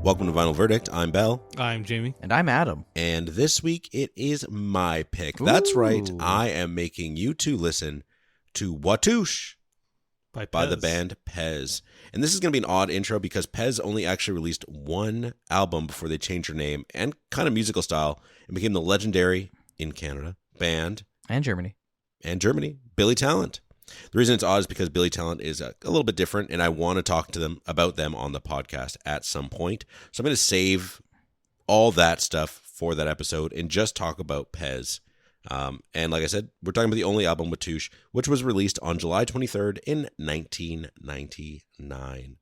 Welcome to Vinyl Verdict. I'm Bell. I'm Jamie. And I'm Adam. And this week it is my pick. That's right. I am making you two listen to Watoosh by the band Pezz. And this is going to be an odd intro because Pezz only actually released one album before they changed their name and kind of musical style and became the legendary, in Canada, band. And Germany, Billy Talent. The reason it's odd is because Billy Talent is a little bit different, and I want to talk to them about them on the podcast at some point. So I'm going to save all that stuff for that episode and just talk about Pezz. And like I said, we're talking about the only album, Watoosh, which was released on July 23rd in 1999.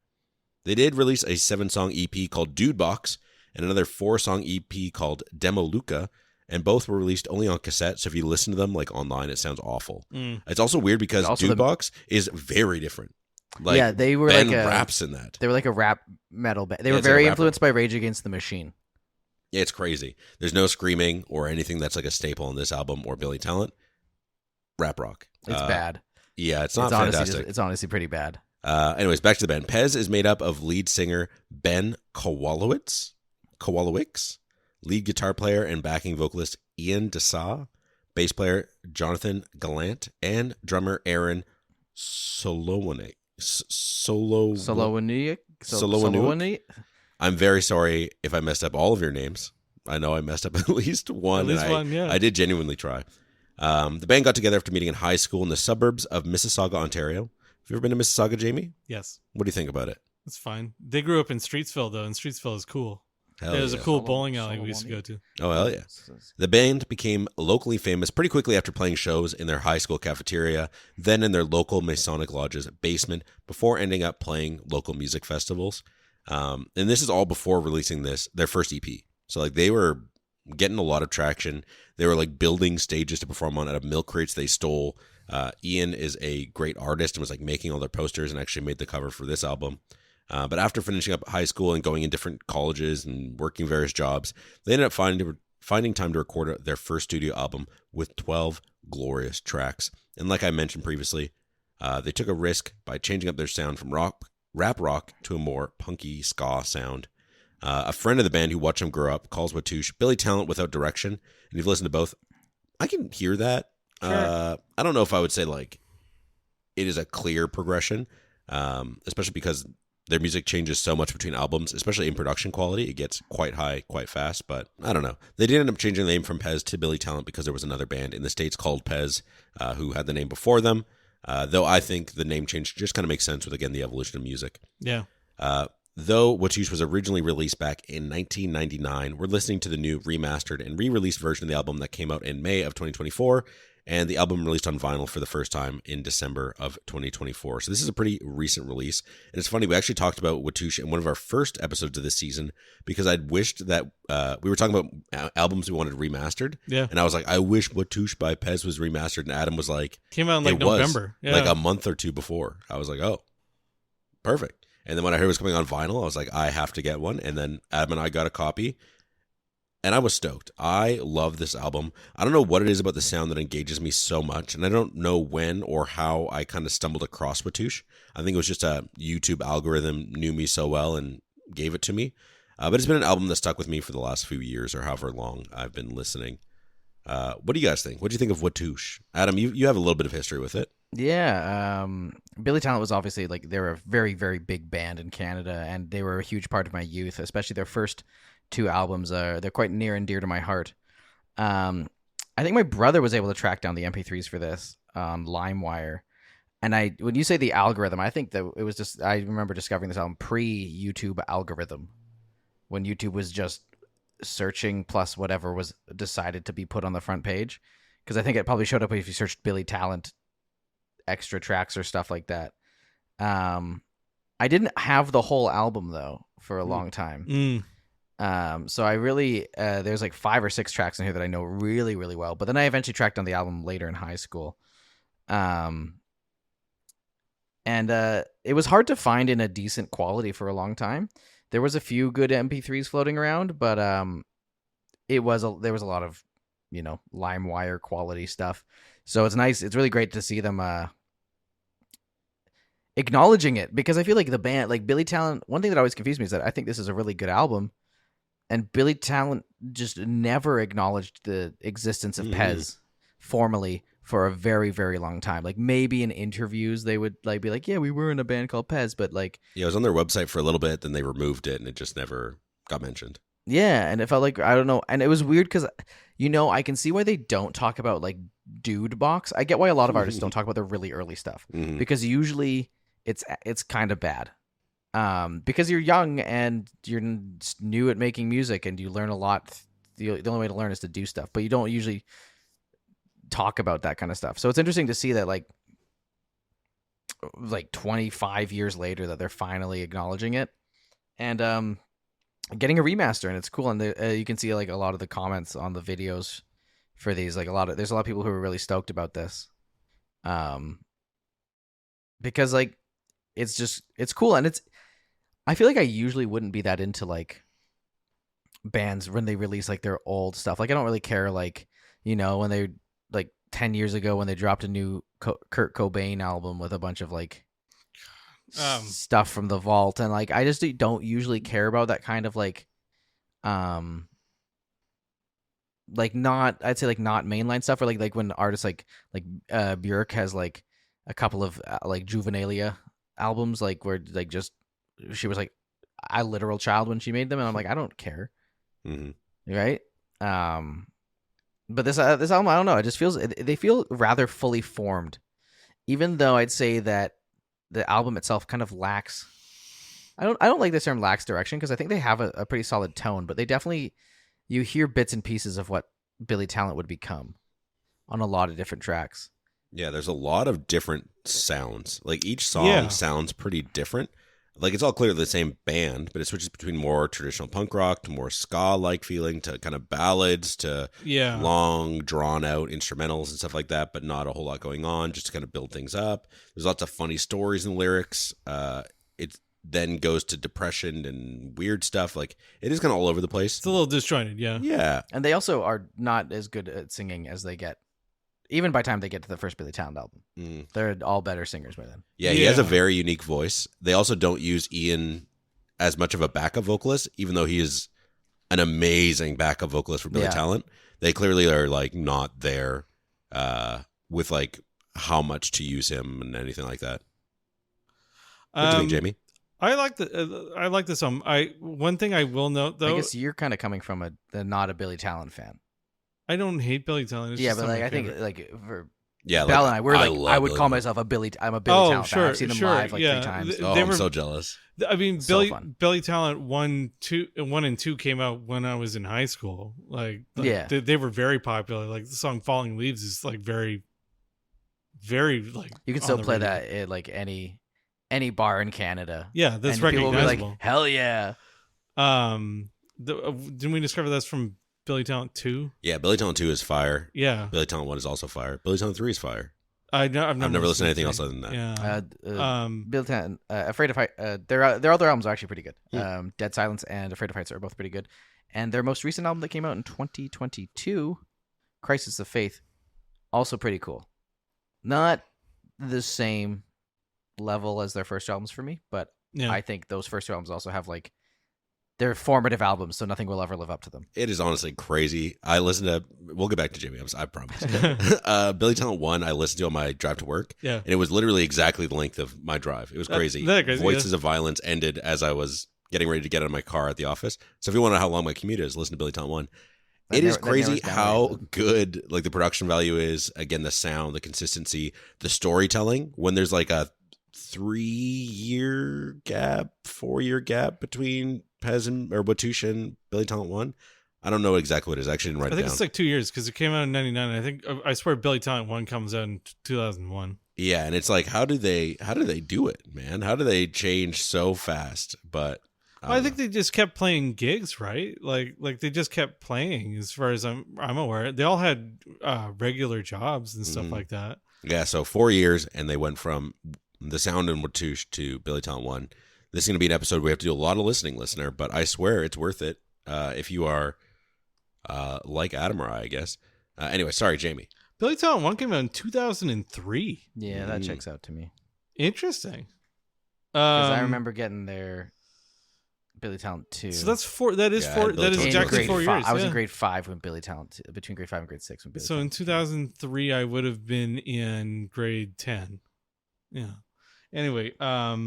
They did release a 7-song EP called Dude Box and another 4-song EP called Demo Luca, and both were released only on cassette, so if you listen to them like online, it sounds awful. It's also weird because Dude Box is very different. Like, yeah, they were Ben like raps in that. They were like a rap metal band. They were very influenced by Rage Against the Machine. Yeah, it's crazy. There's no screaming or anything that's like a staple in this album or Billy Talent. Rap rock. It's bad. Yeah, it's not fantastic. It's honestly pretty bad. Anyways, back to the band. Pezz is made up of lead singer Ben Kowalowicz, lead guitar player and backing vocalist Ian Dessau, bass player Jonathan Gallant, and drummer Aaron Solowanic. I'm very sorry if I messed up all of your names. I know I messed up at least one. Yeah. I did genuinely try. The band got together after meeting in high school in the suburbs of Mississauga, Ontario. Have you ever been to Mississauga, Jamie? Yes. What do you think about it? It's fine. They grew up in Streetsville, though, and Streetsville is cool. There's a cool bowling alley we used to go to. Oh, hell yeah. The band became locally famous pretty quickly after playing shows in their high school cafeteria, then in their local Masonic Lodge's basement, before ending up playing local music festivals. And this is all before releasing their first EP. So like they were getting a lot of traction. They were like building stages to perform on out of milk crates they stole. Ian is a great artist and was like making all their posters and actually made the cover for this album. But after finishing up high school and going in different colleges and working various jobs, they ended up finding time to record their first studio album with 12 glorious tracks. And like I mentioned previously, they took a risk by changing up their sound from rap rock to a more punky ska sound. A friend of the band who watched them grow up calls Watoosh Billy Talent without direction. And if you've listened to both, I can hear that. Sure. I don't know if I would say like it is a clear progression, especially because their music changes so much between albums, especially in production quality. It gets quite high, quite fast, but I don't know. They did end up changing the name from Pezz to Billy Talent because there was another band in the States called Pezz who had the name before them, though I think the name change just kind of makes sense with, again, the evolution of music. Yeah. Though Watoosh was originally released back in 1999, we're listening to the new remastered and re-released version of the album that came out in May of 2024, and the album released on vinyl for the first time in December of 2024. So this is a pretty recent release. And it's funny, we actually talked about Watoosh in one of our first episodes of this season because I'd wished that we were talking about albums we wanted remastered. Yeah. And I was like, I wish Watoosh by Pezz was remastered. And Adam was like, came out in like November. Yeah. Like a month or two before. I was like, oh, perfect. And then when I heard it was coming on vinyl, I was like, I have to get one. And then Adam and I got a copy. And I was stoked. I love this album. I don't know what it is about the sound that engages me so much. And I don't know when or how I kind of stumbled across Watoosh. I think it was just a YouTube algorithm knew me so well and gave it to me. But it's been an album that stuck with me for the last few years or however long I've been listening. What do you guys think? What do you think of Watoosh? Adam, you have a little bit of history with it. Yeah. Billy Talent was obviously like, they were a very, very big band in Canada, and they were a huge part of my youth, especially their first 2 albums. They're quite near and dear to my heart. I think my brother was able to track down the MP3s for this on LimeWire. And when you say the algorithm, I think that it was just, I remember discovering this album pre-YouTube algorithm, when YouTube was just searching plus whatever was decided to be put on the front page. Because I think it probably showed up if you searched Billy Talent extra tracks or stuff like that. I didn't have the whole album though for a long time. So I really there's like 5 or 6 tracks in here that I know really, really well. But then I eventually tracked down the album later in high school. And it was hard to find in a decent quality for a long time. There was a few good MP3s floating around, but there was a lot of, LimeWire quality stuff. So it's nice. It's really great to see them acknowledging it, because I feel like the band, like Billy Talent, one thing that always confused me is that I think this is a really good album, and Billy Talent just never acknowledged the existence of Pezz formally for a very, very long time. Like maybe in interviews they would like be like, yeah, we were in a band called Pezz, but like, yeah, it was on their website for a little bit, then they removed it and it just never got mentioned. yeah, and it felt like, I don't know, and it was weird because, I can see why they don't talk about like Dude Box. I get why a lot of artists don't talk about their really early stuff, because usually it's kind of bad. Because you're young and you're new at making music and you learn a lot. The only way to learn is to do stuff, but you don't usually talk about that kind of stuff. So it's interesting to see that like 25 years later that they're finally acknowledging it and getting a remaster, and it's cool. And you can see like a lot of the comments on the videos for these, like there's a lot of people who are really stoked about this, because like it's cool, and I feel like I usually wouldn't be that into like bands when they release like their old stuff. Like I don't really care, like, when they like 10 years ago when they dropped a new Kurt Cobain album with a bunch of like stuff from the vault, and like I just don't usually care about that kind of like not, I'd say like not mainline stuff, or like when artists like Björk has like a couple of like Juvenilia albums, like where like just she was like a literal child when she made them, and I'm like, I don't care. Right? But this album, I don't know, it just feels, they feel rather fully formed, even though I'd say that the album itself kind of lacks, I don't like the term lacks direction, because I think they have a pretty solid tone, but they definitely, you hear bits and pieces of what Billy Talent would become on a lot of different tracks. Yeah, there's a lot of different sounds. Like each song sounds pretty different. Like it's all clearly the same band, but it switches between more traditional punk rock to more ska-like feeling to kind of ballads to long, drawn-out instrumentals and stuff like that, but not a whole lot going on, just to kind of build things up. There's lots of funny stories in the lyrics. It then goes to depression and weird stuff. Like it is kind of all over the place. It's a little disjointed, yeah. Yeah. And they also are not as good at singing as they get. Even by the time they get to the first Billy Talent album, they're all better singers by then. Yeah, he has a very unique voice. They also don't use Ian as much of a backup vocalist, even though he is an amazing backup vocalist for Billy Talent. They clearly are like not there with like how much to use him and anything like that. What do you think, Jamie? I like the song. One thing I will note though, I guess you're kind of coming from not a Billy Talent fan. I don't hate Billy Talent. It's but like I think like for Bell and I, we're like I would call myself I'm a Billy Talent fan. I've seen them live like 3 times. I'm so jealous. I mean, Billy Talent 1 and 2 came out when I was in high school. They were very popular. Like the song "Falling Leaves" is like very, very like. You can still play that at like any bar in Canada. Yeah, that's and recognizable. People will be like, hell yeah. Didn't we discover that's from Billy Talent 2? Yeah, Billy Talent 2 is fire. Yeah. Billy Talent 1 is also fire. Billy Talent 3 is fire. I've never listened to anything else other than that. Yeah. Billy Talent, Afraid of Heights, their other albums are actually pretty good. Dead Silence and Afraid of Heights are both pretty good. And their most recent album that came out in 2022, Crisis of Faith, also pretty cool. Not the same level as their first albums for me, but I think those first two albums also have like, they're formative albums, so nothing will ever live up to them. It is honestly crazy. We'll get back to Jamie, I promise. Billy Talent 1, I listened to on my drive to work. Yeah. And it was literally exactly the length of my drive. It was crazy. Voices of Violence ended as I was getting ready to get out of my car at the office. So if you want to know how long my commute is, listen to Billy Talent 1. It is crazy how good like the production value is. Again, the sound, the consistency, the storytelling. When there's like a 3-year gap, 4-year gap between Pezz or Watoosh and Billy Talent 1. I don't know exactly what it is. I actually didn't write it down. I think it's like 2 years because it came out in 99. I swear Billy Talent 1 comes out in 2001. Yeah, and it's like, how do they do it, man? How do they change so fast? But I think they just kept playing gigs, right? Like they just kept playing. As far as I'm aware, they all had regular jobs and stuff like that. Yeah, so 4 years, and they went from the sound in Watoosh to Billy Talent 1. This is going to be an episode we have to do a lot of listening, listener, but I swear it's worth it if you are like Adam or I guess. Anyway, sorry, Jamie. Billy Talent 1 came out in 2003. Yeah, that checks out to me. Interesting. Because I remember getting their Billy Talent 2. So that's four. That is four. That is exactly 4 years. I was in grade 5 when Billy Talent, between grade 5 and grade 6 when Billy Talent. So in 2003, I would have been in grade 10. Yeah. Anyway, I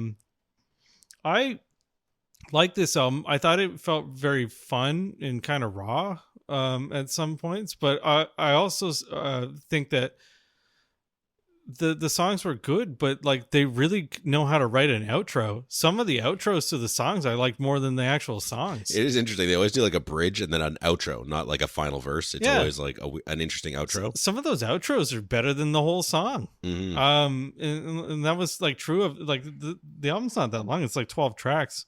like this album. I thought it felt very fun and kind of raw at some points, but I also think that the songs were good, but like they really know how to write an outro. Some of the outros to the songs I like more than the actual songs. It is interesting. They always do like a bridge and then an outro, not like a final verse. It's always like an interesting outro. Some of those outros are better than the whole song. Mm-hmm. And that was like true of like the album's not that long. It's like 12 tracks.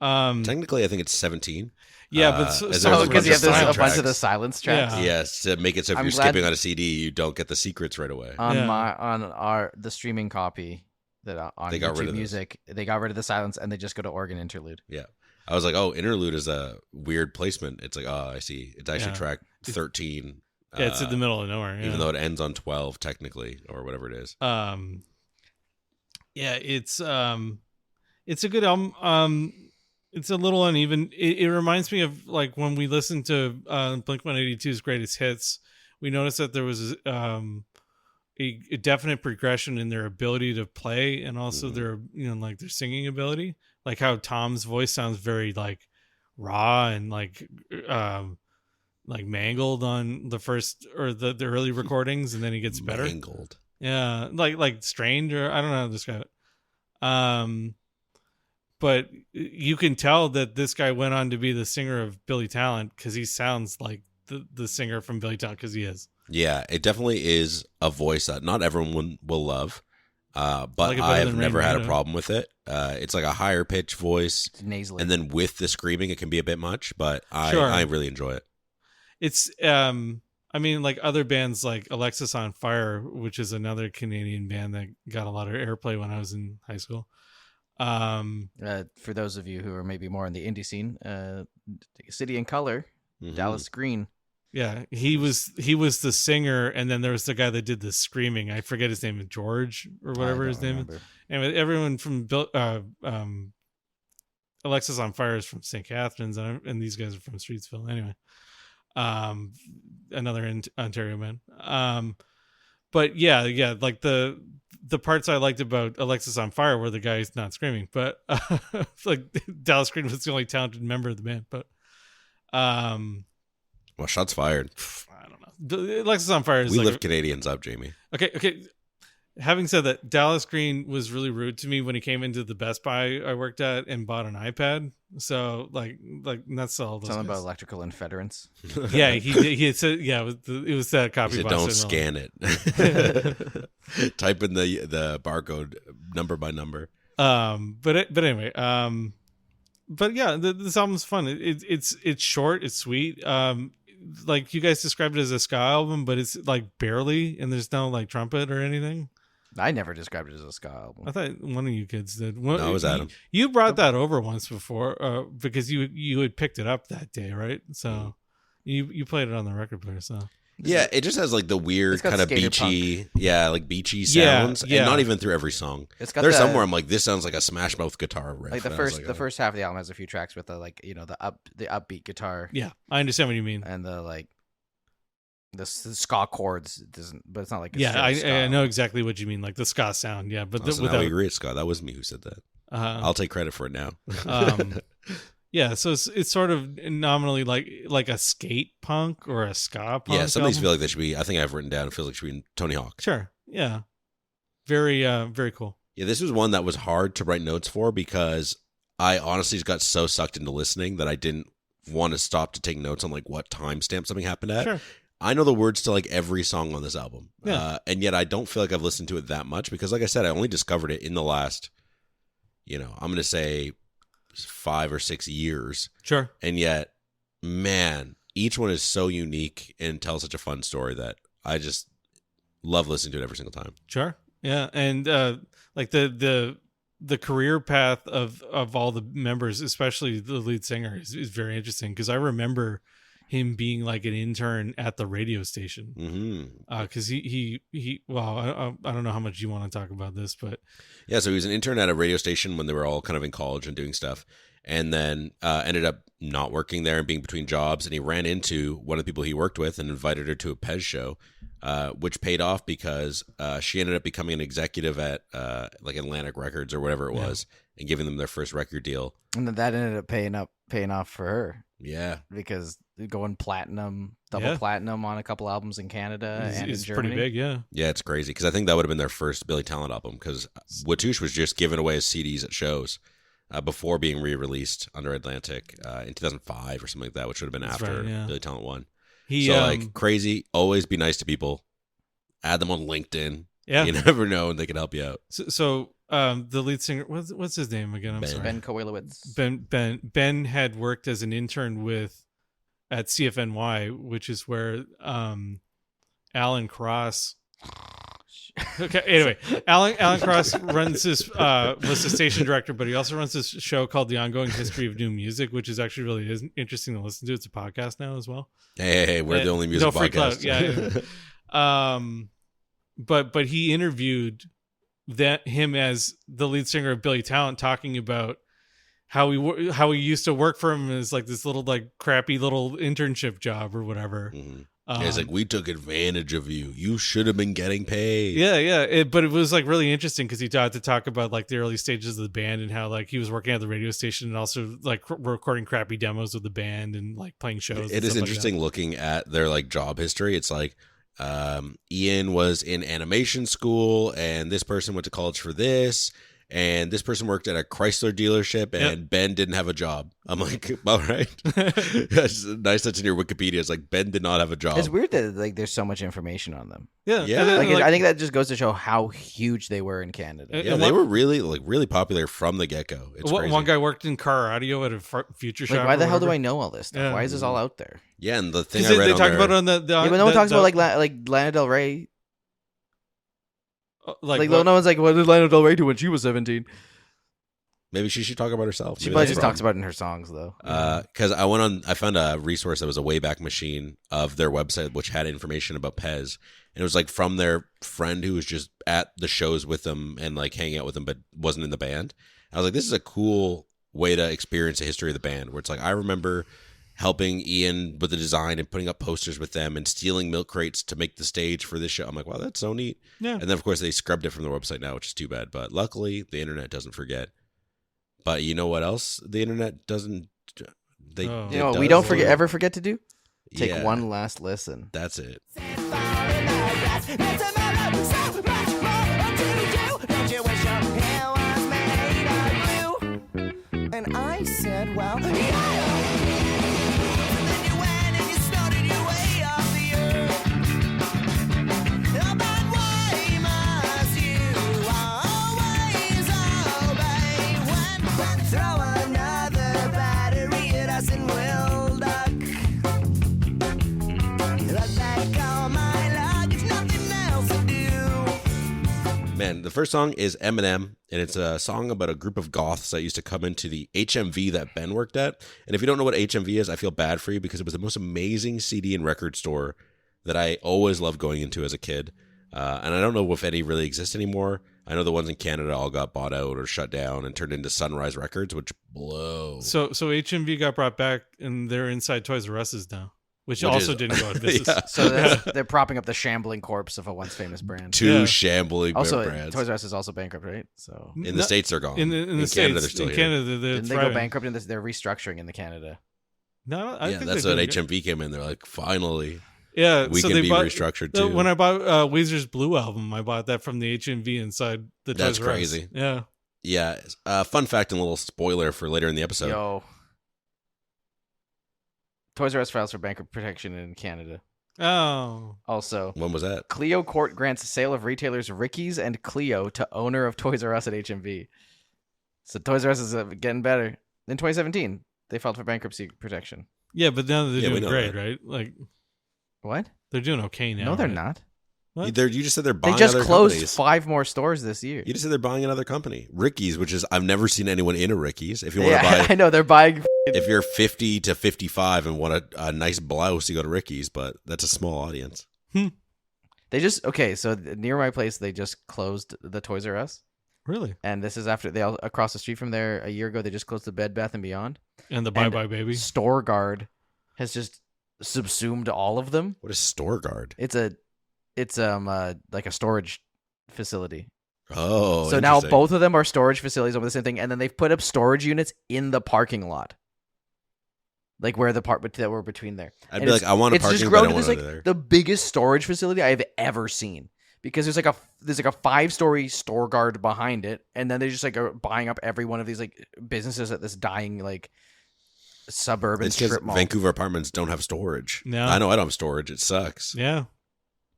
Technically, I think it's 17. Yeah, but because you have a bunch of the silence tracks. Yeah. Yes, to make it so if you're skipping on a CD, you don't get the secrets right away. On the streaming copy that on they got YouTube rid of Music, they got rid of the silence and they just go to organ interlude. Yeah, I was like, oh, interlude is a weird placement. It's like, oh, I see. It's actually track 13. Yeah, it's in the middle of nowhere. Even though it ends on 12 technically, or whatever it is. Yeah, it's a good album. It's a little uneven. It reminds me of like when we listened to Blink-182's greatest hits. We noticed that there was a definite progression in their ability to play, and also their like their singing ability. Like how Tom's voice sounds very like raw and like mangled on the first or the early recordings, and then he gets better. Mangled. Yeah, like strained, or I don't know how to describe it. But you can tell that this guy went on to be the singer of Billy Talent because he sounds like the singer from Billy Talent, because he is. Yeah, it definitely is a voice that not everyone will love, but like I have never had a problem with it. It's like a higher pitch voice, it's nasally, and then with the screaming, it can be a bit much, but I really enjoy it. It's I mean, like other bands like Alexis on Fire, which is another Canadian band that got a lot of airplay when I was in high school. For those of you who are maybe more in the indie scene, City and Color, Dallas Green. Yeah, he was the singer, and then there was the guy that did the screaming. I forget his name, George or whatever his name is. Anyway, everyone from Alexis on Fire is from St. Catharines, and these guys are from Streetsville. Anyway, another Ontario man. But yeah, like the parts I liked about Alexis on Fire were the guy's not screaming, but like Dallas Green was the only talented member of the band. But well, shots fired. I don't know. Alexis on Fire is we lift Canadians up, Jamie. Okay. Having said that, Dallas Green was really rude to me when he came into the Best Buy I worked at and bought an iPad. So like that's all. Something about electrical interference. Yeah, he did. He had said, yeah, it was that copy. Don't scan it. Type in the barcode number by number. But anyway, but yeah, this album's fun. It's short, it's sweet. Like you guys described it as a ska album, but it's like barely, and there's no like trumpet or anything. I never described it as a ska album. I thought one of you kids did. No, it was Adam. You brought that over once before, because you had picked it up that day, right? So you played it on the record player. So yeah, it just has like the weird kind of beachy, beachy sounds, and not even through every song. There's somewhere I'm like, this sounds like a Smash Mouth guitar riff. Like the first half of the album has a few tracks with the the upbeat guitar. Yeah, I understand what you mean. And the ska chords but it's not like I know exactly what you mean, like the ska sound. Yeah, but now we agree it's ska. That was me who said that. I'll take credit for it now. Yeah, so it's sort of nominally like a skate punk or a ska punk. Yeah, some of these feel like they should be. I think I've written down. It feels like it should be Tony Hawk. Sure. Yeah. Very very cool. Yeah, this was one that was hard to write notes for because I honestly just got so sucked into listening that I didn't want to stop to take notes on like what timestamp something happened at. Sure. I know the words to like every song on this album. Yeah. And yet I don't feel like I've listened to it that much because, like I said, I only discovered it in the last, I'm going to say 5 or 6 years. Sure. And yet, man, each one is so unique and tells such a fun story that I just love listening to it every single time. Sure. Yeah. And like the career path of all the members, especially the lead singer, is very interesting because I remember him being like an intern at the radio station. Because he well, I don't know how much you want to talk about this, but yeah, so he was an intern at a radio station when they were all kind of in college and doing stuff, and then ended up not working there and being between jobs. And he ran into one of the people he worked with and invited her to a Pezz show, which paid off because she ended up becoming an executive at like Atlantic Records or whatever it was, and giving them their first record deal. And then that ended up paying off for her. Yeah, because going platinum, double platinum on a couple albums in Canada and in Germany. Pretty big, yeah. Yeah, it's crazy because I think that would have been their first Billy Talent album because Watoosh was just giving away his CDs at shows before being re-released under Atlantic in 2005 or something like that, which would have been after Billy Talent 1. Like crazy, always be nice to people. Add them on LinkedIn. Yeah, you never know, and they can help you out. So the lead singer, what's his name again? I'm sorry, Ben Kowalewicz. Ben had worked as an intern at CFNY, which is where Alan Cross. Okay, anyway, Alan Cross runs this was the station director, but he also runs this show called The Ongoing History of New Music, which is actually really interesting to listen to. It's a podcast now as well. Hey, we're the only music podcast. Yeah. But he interviewed him as the lead singer of Billy Talent, talking about how he used to work for him as like this little like crappy little internship job or whatever. Mm-hmm. It's like, we took advantage of you. You should have been getting paid. Yeah. But it was like really interesting because he got to talk about like the early stages of the band and how like he was working at the radio station and also like recording crappy demos with the band and like playing shows. It is interesting looking at their like job history. It's like Ian was in animation school and this person went to college for this. And this person worked at a Chrysler dealership, and Ben didn't have a job. I'm like, all right. That's nice. That's in your Wikipedia. It's like Ben did not have a job. It's weird that like there's so much information on them. Yeah. I think that just goes to show how huge they were in Canada. Yeah, they were really popular from the get go. One guy worked in car audio at a Future Shop. Why the hell do I know all this stuff? Why is this all out there? Yeah, and the thing I read they talk about on the but no one talks about like Lana Del Rey. Like no one's like, what did Lana Del Rey do when she was 17? Maybe she should talk about herself. She probably just talks about it in her songs, though. Because I found a resource that was a Wayback Machine of their website, which had information about Pezz, and it was like from their friend who was just at the shows with them and like hanging out with them, but wasn't in the band. I was like, this is a cool way to experience the history of the band, where it's like I remember helping Ian with the design and putting up posters with them and stealing milk crates to make the stage for this show. I'm like, wow, that's so neat. Yeah. And then, of course, they scrubbed it from their website now, which is too bad. But luckily, the internet doesn't forget. But you know what else the internet doesn't? We don't ever forget to do? Take one last listen. That's it. And I said, well, Man, the first song is Eminem, and it's a song about a group of goths that used to come into the HMV that Ben worked at. And if you don't know what HMV is, I feel bad for you because it was the most amazing CD and record store that I always loved going into as a kid. And I don't know if any really exist anymore. I know the ones in Canada all got bought out or shut down and turned into Sunrise Records, which blow. So HMV got brought back, and they're inside Toys R Us now. Which also didn't go out of business. Yeah. So they're propping up the shambling corpse of a once famous brand. Two shambling brands. Toys R Us is also bankrupt, right? So in the States, they're gone. In the Canada, States, they're still in here. Canada, they're Didn't they go bankrupt? They're restructuring in the Canada. No, I think that's when HMV came in. They're like, finally, we can be restructured too. When I bought Weezer's Blue album, I bought that from the HMV inside the Toys R Us. That's crazy. Yeah. Yeah. Fun fact and a little spoiler for later in the episode. Yo. Toys R Us files for bankruptcy protection in Canada. Oh. Also, when was that? Clio Court grants sale of retailers Ricky's and Clio to owner of Toys R Us at HMV. So Toys R Us is getting better. In 2017, they filed for bankruptcy protection. Yeah, but now they're doing great, right? Like, what? They're doing okay now. No, they're right? not. What? You just said they're buying They just other closed companies. 5 more stores this year. You just said they're buying another company, Ricky's, which is I've never seen anyone in a Ricky's. If you want to Yeah, buy, I know they're buying. if you're 50 to 55 and want a nice blouse, you go to Ricky's, but that's a small audience. They just so near my place they just closed the Toys R Us. Really? And this is after they all across the street from there a year ago. They just closed the Bed Bath and Beyond. And the Bye Bye Baby. Store Guard has just subsumed all of them. What is Store Guard? It's like a storage facility. Oh, so now both of them are storage facilities over the same thing, and then they've put up storage units in the parking lot, like where the part that were between there. I'd be like, I want a parking, just but I grown don't to want this, it there. the biggest storage facility I've ever seen. Because there's like a 5-story Store Guard behind it, and then they just like are buying up every one of these like businesses at this dying like suburban strip mall. Vancouver apartments don't have storage. No. I know I don't have storage. It sucks. Yeah.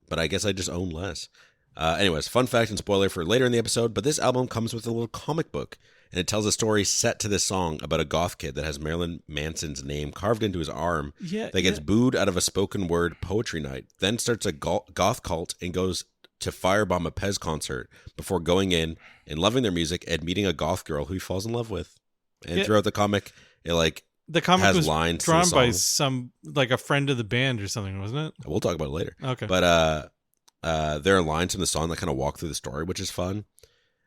But I guess I just own less. Anyways, fun fact and spoiler for later in the episode, but this album comes with a little comic book, and it tells a story set to this song about a goth kid that has Marilyn Manson's name carved into his arm that gets booed out of a spoken word poetry night, then starts a goth cult and goes to firebomb a Pezz concert before going in and loving their music and meeting a goth girl who he falls in love with. And throughout the comic, it the comic has was lines drawn by some like a friend of the band or something, wasn't it? We'll talk about it later. Okay. But there are lines from the song that kind of walk through the story, which is fun.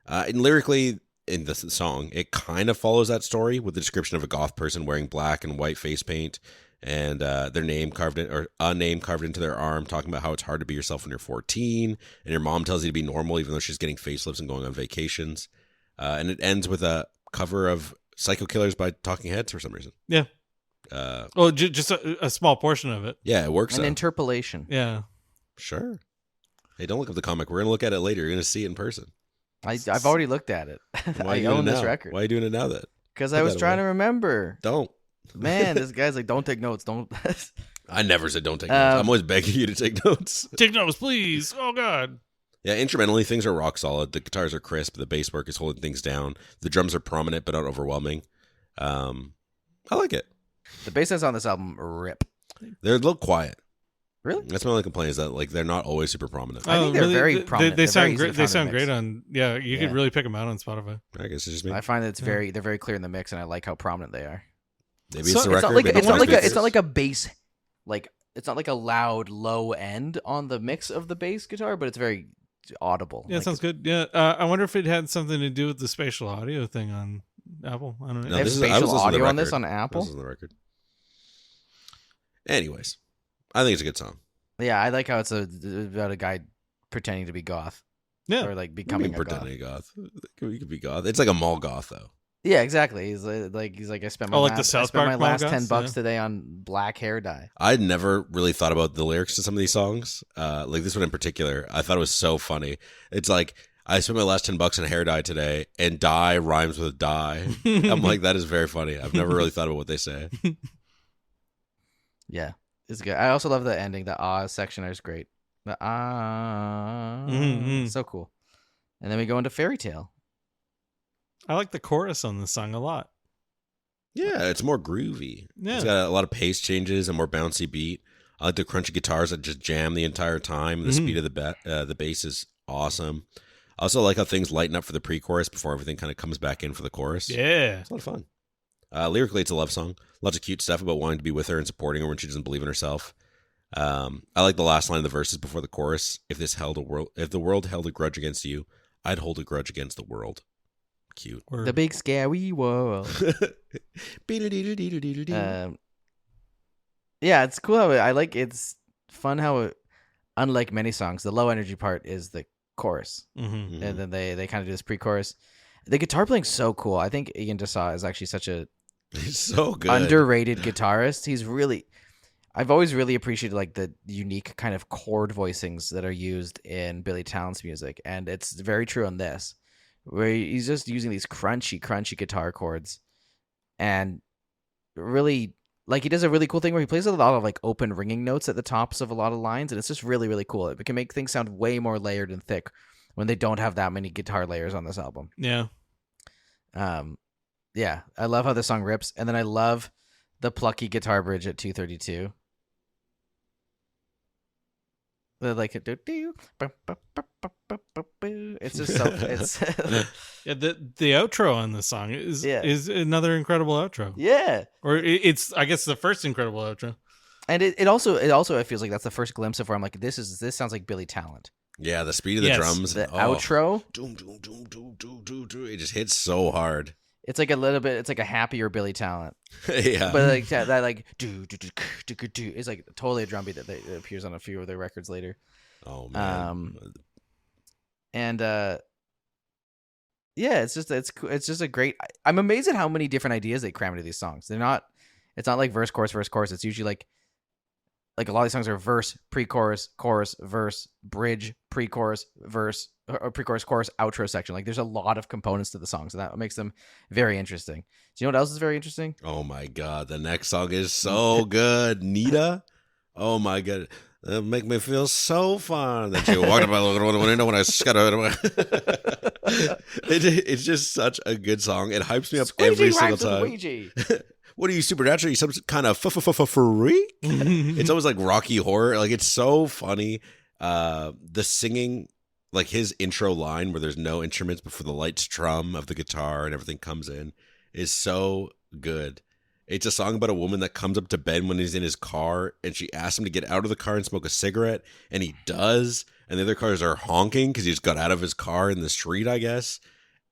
And lyrically in the song, it kind of follows that story with the description of a goth person wearing black and white face paint and their name carved in, or a name carved into their arm, talking about how it's hard to be yourself when you're 14, and your mom tells you to be normal even though she's getting facelifts and going on vacations. And it ends with a cover of Psycho Killers by Talking Heads for some reason. Yeah. Just a small portion of it. Yeah, it works. An interpolation. Yeah. Sure. Hey, don't look up the comic. We're gonna look at it later. You're gonna see it in person. I've already looked at it. I own this record. Why are you doing it now then? Because I was trying to remember. Don't. Man, this guy's like, don't take notes. Don't. I never said don't take notes. I'm always begging you to take notes. Take notes, please. Oh, God. Yeah, instrumentally, things are rock solid. The guitars are crisp. The bass work is holding things down. The drums are prominent but not overwhelming. I like it. The bass lines on this album rip. They're a little quiet. Really? That's my only complaint is that they're not always super prominent. I think they're very prominent. They sound great. They sound great on. Yeah, you could really pick them out on Spotify. I guess it's just me. I find that they're very clear in the mix, and I like how prominent they are. Maybe it's the record. It's not like a bass, like it's not like a loud low end on the mix of the bass guitar, but it's very audible. Yeah, it sounds good. Yeah, I wonder if it had something to do with the spatial audio thing on Apple. I don't know. They have spatial audio on this on Apple. This is the record. Anyways, I think it's a good song. Yeah, I like how it's about a guy pretending to be goth. Yeah, or like becoming pretending goth. You could be goth. It's like a mall goth though. Yeah, exactly. He's like I spent my last $10 today on black hair dye. I'd never really thought about the lyrics to some of these songs. Like this one in particular, I thought it was so funny. It's like I spent my last $10 on hair dye today, and dye rhymes with dye. I'm like, that is very funny. I've never really thought about what they say. Yeah, it's good. I also love the ending. The section is great. The so cool. And then we go into Fairy Tale. I like the chorus on this song a lot. Yeah, it's more groovy. Yeah. It's got a lot of pace changes and more bouncy beat. I like the crunchy guitars that just jam the entire time. The speed of the bass is awesome. I also like how things lighten up for the pre-chorus before everything kind of comes back in for the chorus. Yeah. It's a lot of fun. Lyrically, it's a love song. Lots of cute stuff about wanting to be with her and supporting her when she doesn't believe in herself. I like the last line of the verses before the chorus. If the world held a grudge against you, I'd hold a grudge against the world. Cute. The big scary world. Yeah, it's cool how it's fun how unlike many songs, the low energy part is the chorus. Mm-hmm. And then they kind of do this pre-chorus. The guitar playing's so cool. I think Ian Dessau is actually such a he's so good. Underrated guitarist. I've always really appreciated like the unique kind of chord voicings that are used in Billy Talent's music, and it's very true on this, where he's just using these crunchy guitar chords, and really like he does a really cool thing where he plays a lot of like open ringing notes at the tops of a lot of lines, and it's just really, really cool. It can make things sound way more layered and thick when they don't have that many guitar layers on this album. Yeah. Yeah, I love how the song rips, and then I love the plucky guitar bridge at 2:32. They're like it's just so it's Yeah, the outro on this song is another incredible outro. Yeah, or it's I guess the first incredible outro. And it also it feels like that's the first glimpse of where I'm like, this sounds like Billy Talent. Yeah, the speed of the drums, the outro, doom, doom, doom, doom, doom, doom, doom. It just hits so hard. It's like a little bit. It's like a happier Billy Talent. Yeah, but like that like do. It's like totally a drum beat that appears on a few of their records later. Oh man. And yeah, it's just a great. I'm amazed at how many different ideas they cram into these songs. It's not like verse, chorus. It's usually like a lot of these songs are verse, pre-chorus, chorus, verse, bridge, pre-chorus, verse, or pre-chorus, chorus, outro section. Like there's a lot of components to the songs, and that makes them very interesting. Do you know what else is very interesting? Oh my god, the next song is so good. Nita. Oh my god. That make me feel so fun that you walked by the window when I got It's just such a good song. It hypes me up every single time. What are you, supernatural? You some kind of freak? It's almost like Rocky Horror. Like it's so funny. The singing, like his intro line where there's no instruments before the light strum of the guitar and everything comes in, is so good. It's a song about a woman that comes up to Ben when he's in his car, and she asks him to get out of the car and smoke a cigarette, and he does. And the other cars are honking because he just got out of his car in the street, I guess.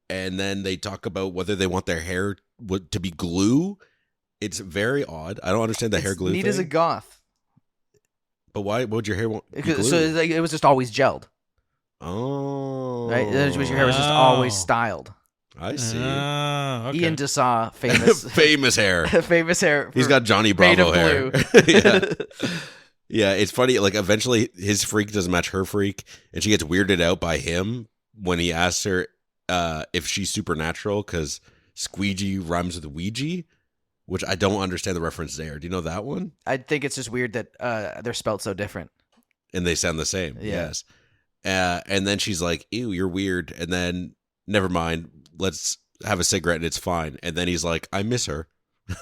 And then they talk about whether they want their hair to be glue. It's very odd. I don't understand the hair glue thing. Neat as a goth. But why would your hair want glue? So it was just always gelled. Oh. Right? Your hair was just always styled. I see. Okay. Ian DeSaw, famous famous hair. Famous hair. He's got Johnny Bravo hair. Yeah. Yeah, it's funny. Like eventually his freak doesn't match her freak, and she gets weirded out by him when he asks her if she's supernatural because squeegee rhymes with Ouija, which I don't understand the reference there. Do you know that one? I think it's just weird that they're spelled so different. And they sound the same. Yeah. Yes. And then she's like, ew, you're weird. And then, never mind, let's have a cigarette and it's fine. And then he's like, I miss her.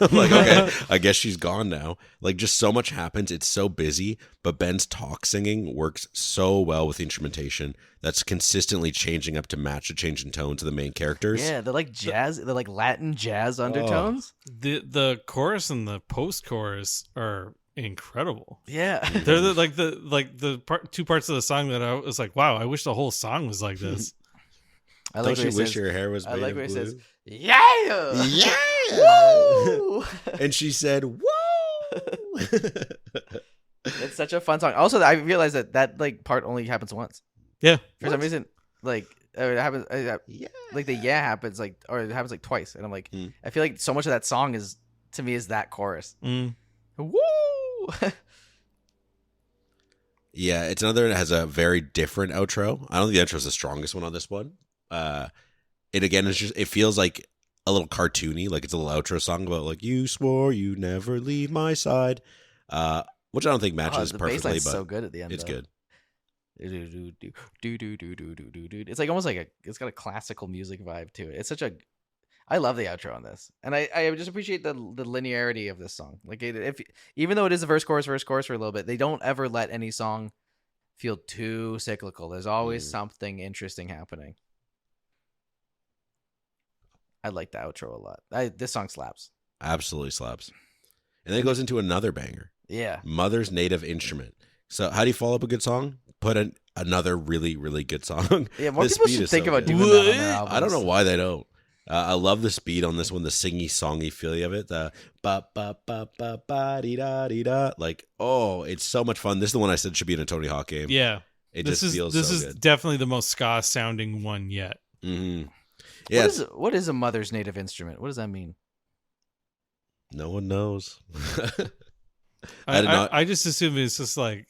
I'm like, okay, I guess she's gone now. Like, just so much happens. It's so busy. But Ben's talk singing works so well with the instrumentation that's consistently changing up to match the change in tones of the main characters. Yeah, they're like jazz. They're like Latin jazz undertones. The chorus and the post-chorus are incredible. Yeah. They're two parts of the song that I was like, wow, I wish the whole song was like this. I like Don't you wish your hair was made of where blue? he says, yeah! Yeah! Woo! And she said, whoa! It's such a fun song. Also, I realized that like part only happens once. Yeah. For some reason, like it happens. Yeah. Like the happens or it happens like twice, and I'm like, I feel like so much of that song is that chorus. Woo! Yeah, it's another that has a very different outro. I don't think the outro is the strongest one on this one. It again is just, it feels like a little cartoony, like it's a little outro song about like, you swore you never leave my side, which I don't think matches the perfectly, but so good at the end. it's good. It's like almost like it's got a classical music vibe to it. It's such a, I love the outro on this, and I just appreciate the linearity of this song. Like even though it is a verse chorus for a little bit, they don't ever let any song feel too cyclical. There's always something interesting happening. I like the outro a lot. This song slaps. Absolutely slaps. And then it goes into another banger. Yeah. Mother's Native Instrument. So how do you follow up a good song? Put another really, really good song. Yeah, more The people speed should is think so about good. doing that on their albums. I don't know why they don't. I love the speed on this one, the singy, songy feeling of it. The ba ba ba ba ba dee da dee da. Like, oh, it's so much fun. This is the one I said should be in a Tony Hawk game. Yeah. It this just feels so good. This is definitely the most ska sounding one yet. Mm-hmm. Yes. What is a mother's native instrument? What does that mean? No one knows. I just assume it's just like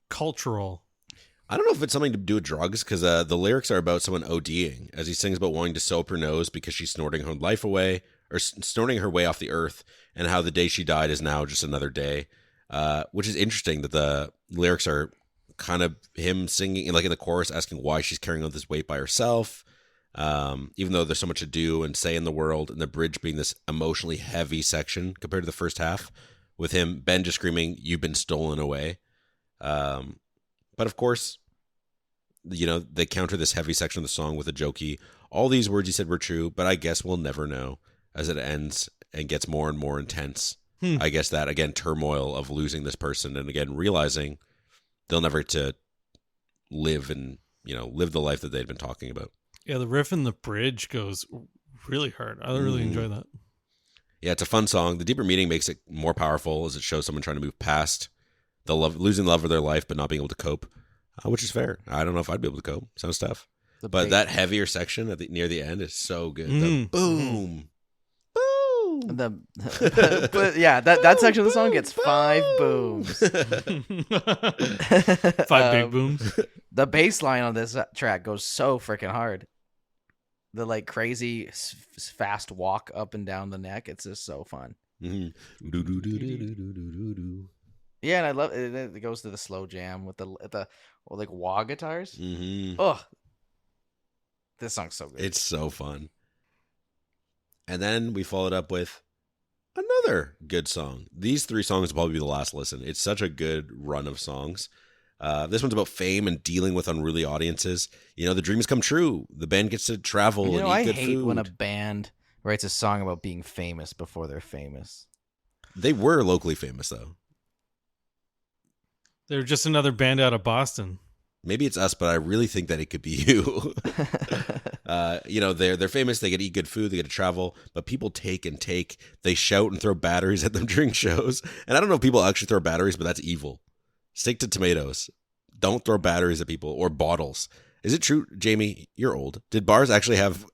cultural. I don't know if it's something to do with drugs, because the lyrics are about someone ODing, as he sings about wanting to sew up her nose because she's snorting her life away, or snorting her way off the earth, and how the day she died is now just another day. Which is interesting that the lyrics are kind of him singing, like in the chorus, asking why she's carrying on this weight by herself, even though there's so much to do and say in the world, and the bridge being this emotionally heavy section compared to the first half, with Ben just screaming, "You've been stolen away." But of course, they counter this heavy section of the song with a jokey, all these words you said were true, but I guess we'll never know, as it ends and gets more and more intense. I guess that, again, turmoil of losing this person and, again, realizing they'll never get to live the life that they'd been talking about. Yeah, the riff in the bridge goes really hard. I really enjoy that. Yeah, it's a fun song. The deeper meaning makes it more powerful as it shows someone trying to move past losing the love of their life but not being able to cope, which is fair. I don't know if I'd be able to cope. Sounds tough. But that heavier section near the end is so good. The boom. But yeah, that section of the song gets 5 booms. 5 big booms. The bass line on this track goes so freaking hard. The like crazy fast walk up and down the neck. It's just so fun. Yeah, and I love it. It goes to the slow jam with the like wah guitars. Oh, this song's so good. It's so fun. And then we followed up with another good song. These 3 songs will probably be the last listen. It's such a good run of songs. This one's about fame and dealing with unruly audiences. The dreams come true. The band gets to travel and eat good food. I hate when a band writes a song about being famous before they're famous. They were locally famous, though. They're just another band out of Boston. Maybe it's us, but I really think that it could be you. They're famous. They get to eat good food. They get to travel. But people take and take. They shout and throw batteries at them during shows. And I don't know if people actually throw batteries, but that's evil. Stick to tomatoes. Don't throw batteries at people or bottles. Is it true, Jamie? You're old. Did bars actually have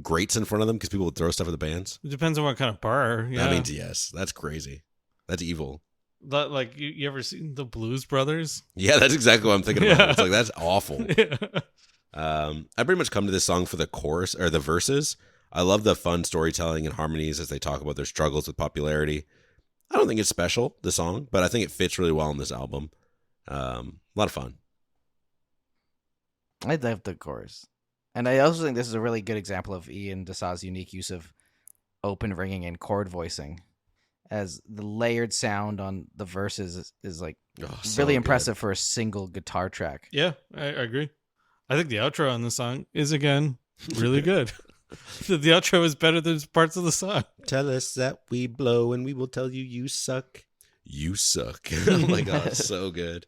grates in front of them because people would throw stuff at the bands? It depends on what kind of bar. Yeah. That means yes. That's crazy. That's evil. Like you ever seen the Blues Brothers? Yeah, that's exactly what I'm thinking about. Yeah. It's like, that's awful. Yeah. I pretty much come to this song for the chorus or the verses. I love the fun storytelling and harmonies as they talk about their struggles with popularity. I don't think it's special, the song, but I think it fits really well on this album. A lot of fun. I love the chorus. And I also think this is a really good example of Ian Desau's unique use of open ringing and chord voicing, as the layered sound on the verses is like really impressive for a single guitar track. Yeah, I agree. I think the outro on the song is, again, really good. The outro is better than parts of the song. Tell us that we blow and we will tell you you suck. You suck. Oh my God, so good.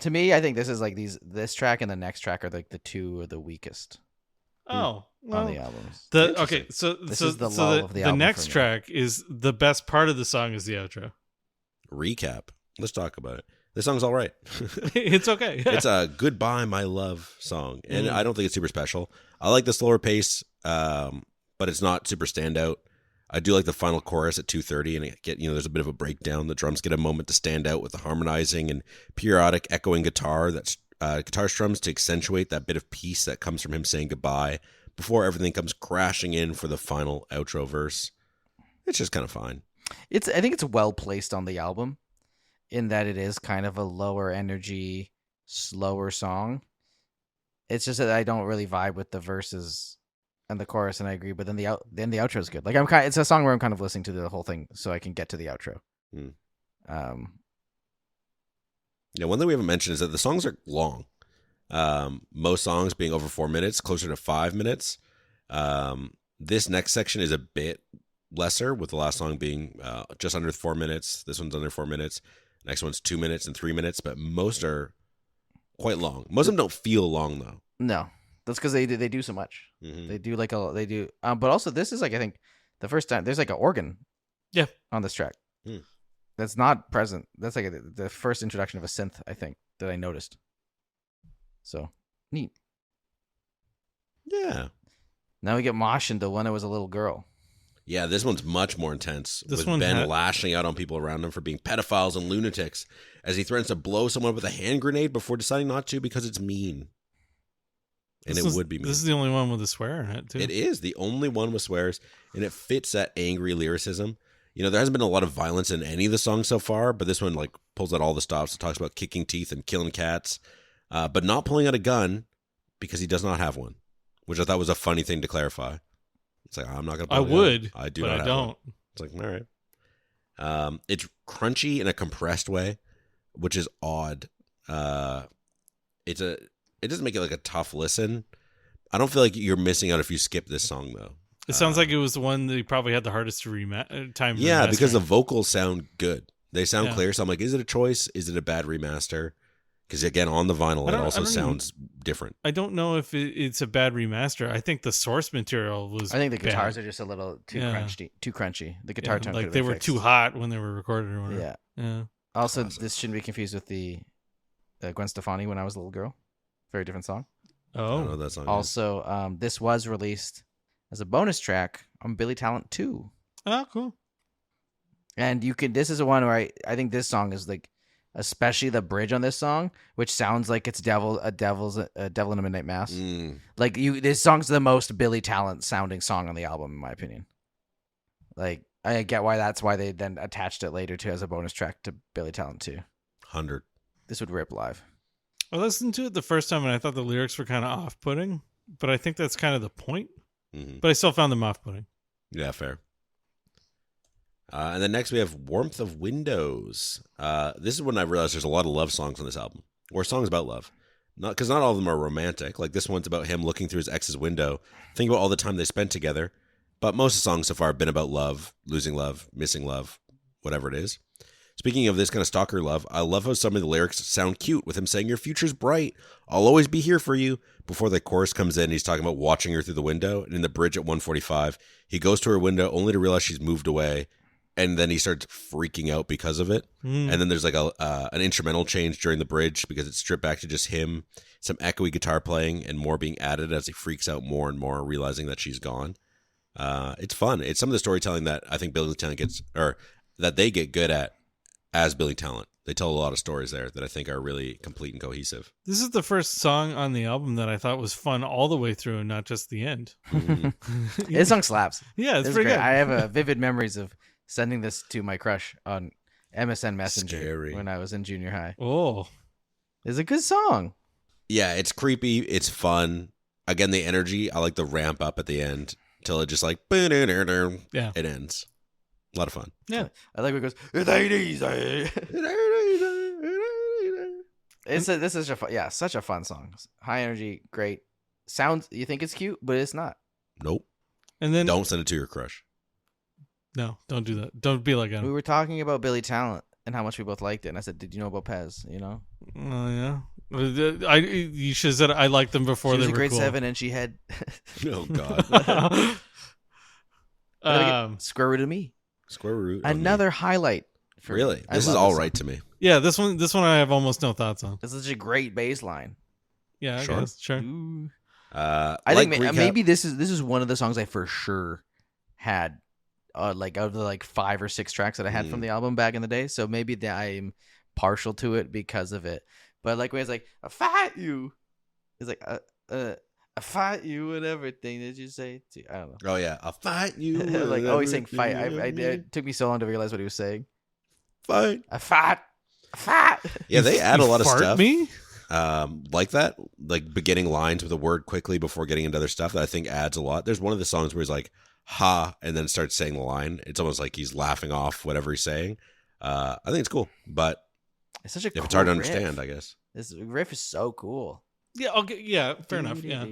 To me, I think this is like this track and the next track are like the 2 of the weakest. Oh, well, on the albums. This is the lull of the album. The next track is the best part of the song is the outro. Recap. Let's talk about it. This song's all right. It's okay. It's a Goodbye My Love song, and I don't think it's super special. I like the slower pace, but it's not super standout. I do like the final chorus at 2:30, and there's a bit of a breakdown. The drums get a moment to stand out with the harmonizing and periodic echoing guitar guitar strums to accentuate that bit of peace that comes from him saying goodbye before everything comes crashing in for the final outro verse. It's just kind of fine. I think it's well placed on the album in that it is kind of a lower energy, slower song. It's just that I don't really vibe with the verses and the chorus, and I agree. But then the outro is good. Like it's a song where I'm kind of listening to the whole thing so I can get to the outro. Yeah, one thing we haven't mentioned is that the songs are long. Most songs being over 4 minutes, closer to 5 minutes. This next section is a bit lesser, with the last song being just under 4 minutes. This one's under 4 minutes. Next one's 2 minutes and 3 minutes, but most are quite long. Most of them don't feel long though. No, that's because they do so much. Mm-hmm. They do. But also this is like, I think the first time there's like an organ. Yeah. On this track. That's not present. That's like the first introduction of a synth, I think, that I noticed. So neat. Yeah. Now we get Mosh into When I Was a Little Girl. Yeah, this one's much more intense. With Ben lashing out on people around him for being pedophiles and lunatics as he threatens to blow someone with a hand grenade before deciding not to because it's mean. And it would be mean. This is the only one with a swear in it, too. It is the only one with swears, and it fits that angry lyricism. There hasn't been a lot of violence in any of the songs so far, but this one like pulls out all the stops. It talks about kicking teeth and killing cats, but not pulling out a gun because he does not have one, which I thought was a funny thing to clarify. It's like, I'm not going to pull I would, I do but not I have don't. One. It's like, all right. It's crunchy in a compressed way. which is odd. It doesn't make it like a tough listen. I don't feel like you're missing out if you skip this song though. It sounds like it was the one that you probably had the hardest to time. Yeah, remastering. because the vocals sound good. They sound clear. So I'm like, is it a choice? Is it a bad remaster? Because again, on the vinyl, it also sounds different. I don't know if it's a bad remaster. I think the source material was. I think the guitars bad. are just a little too crunchy. The guitar tone, like they were too hot when they were recorded or whatever. Yeah. Also, this shouldn't be confused with the Gwen Stefani "When I Was a Little Girl." Very different song. I don't know that song. Also, this was released as a bonus track on Billy Talent 2. Oh, cool. And you could. This is the one where I think this song is like, especially the bridge on this song, which sounds like it's Devil in a Midnight Mass. Like this song's the most Billy Talent sounding song on the album, in my opinion. Like I get that's why they then attached it later to as a bonus track to Billy Talent 2. 100. This would rip live. I listened to it the first time and I thought the lyrics were kind of off-putting, but I think that's kind of the point. Mm-hmm. But I still found them off-putting. Yeah, fair. And then next we have Warmth of Windows. This is when I realized there's a lot of love songs on this album, or songs about love. Because not all of them are romantic. Like this one's about him looking through his ex's window, thinking about all the time they spent together. But most of the songs so far have been about love, losing love, missing love, whatever it is. Speaking of this kind of stalker love, I love how some of the lyrics sound cute with him saying, "Your future's bright. I'll always be here for you." Before the chorus comes in, he's talking about watching her through the window. And in the bridge at 1:45, he goes to her window only to realize she's moved away. And then he starts freaking out because of it. And then there's like an instrumental change during the bridge because it's stripped back to just him, some echoey guitar playing, and more being added as he freaks out more and more, realizing that she's gone. It's fun. It's some of the storytelling that I think Billy Talent gets, or that they get good at as Billy Talent. They tell a lot of stories there that I think are really complete and cohesive. This is the first song on the album that I thought was fun all the way through and not just the end. This song slaps. Yeah, it's pretty good. I have vivid memories of sending this to my crush on MSN Messenger when I was in junior high. Oh. It's a good song. Yeah, it's creepy. It's fun. Again, the energy, I like the ramp up at the end till it just like, it ends. A lot of fun. Yeah. I like when it goes, it's 80s. This is such a fun song. High energy, great. Sounds, you think it's cute, but it's not. Nope. And then don't send it to your crush. No, don't do that. Don't be like him. We were talking about Billy Talent and how much we both liked it. And I said, did you know about Pezz? You know? Oh, yeah. You should have said I liked them before they were cool. She was a grade 7 and she had... Oh, God. Square root of me. Square root. Another highlight. Really? This is all right to me. Yeah, this one I have almost no thoughts on. This is a great bass line. Yeah, I guess. Sure. I think maybe this is one of the songs I for sure had like out of the like 5 or 6 tracks that I had from the album back in the day. So maybe I'm partial to it because of it. But like when it's like, I fight you. It's like, I fight you with everything that you say. I don't know. Oh, yeah. I'll fight you. Like, oh, he's saying fight. It took me so long to realize what he was saying. Fight. I fight. Yeah, they add a lot of stuff. Me? Like that, like beginning lines with a word quickly before getting into other stuff that I think adds a lot. There's one of the songs where he's like, ha, and then starts saying the line. It's almost like he's laughing off whatever he's saying. I think it's cool, but it's such a it's hard to understand, I guess. This riff is so cool. Yeah, okay, yeah, fair enough. Yeah.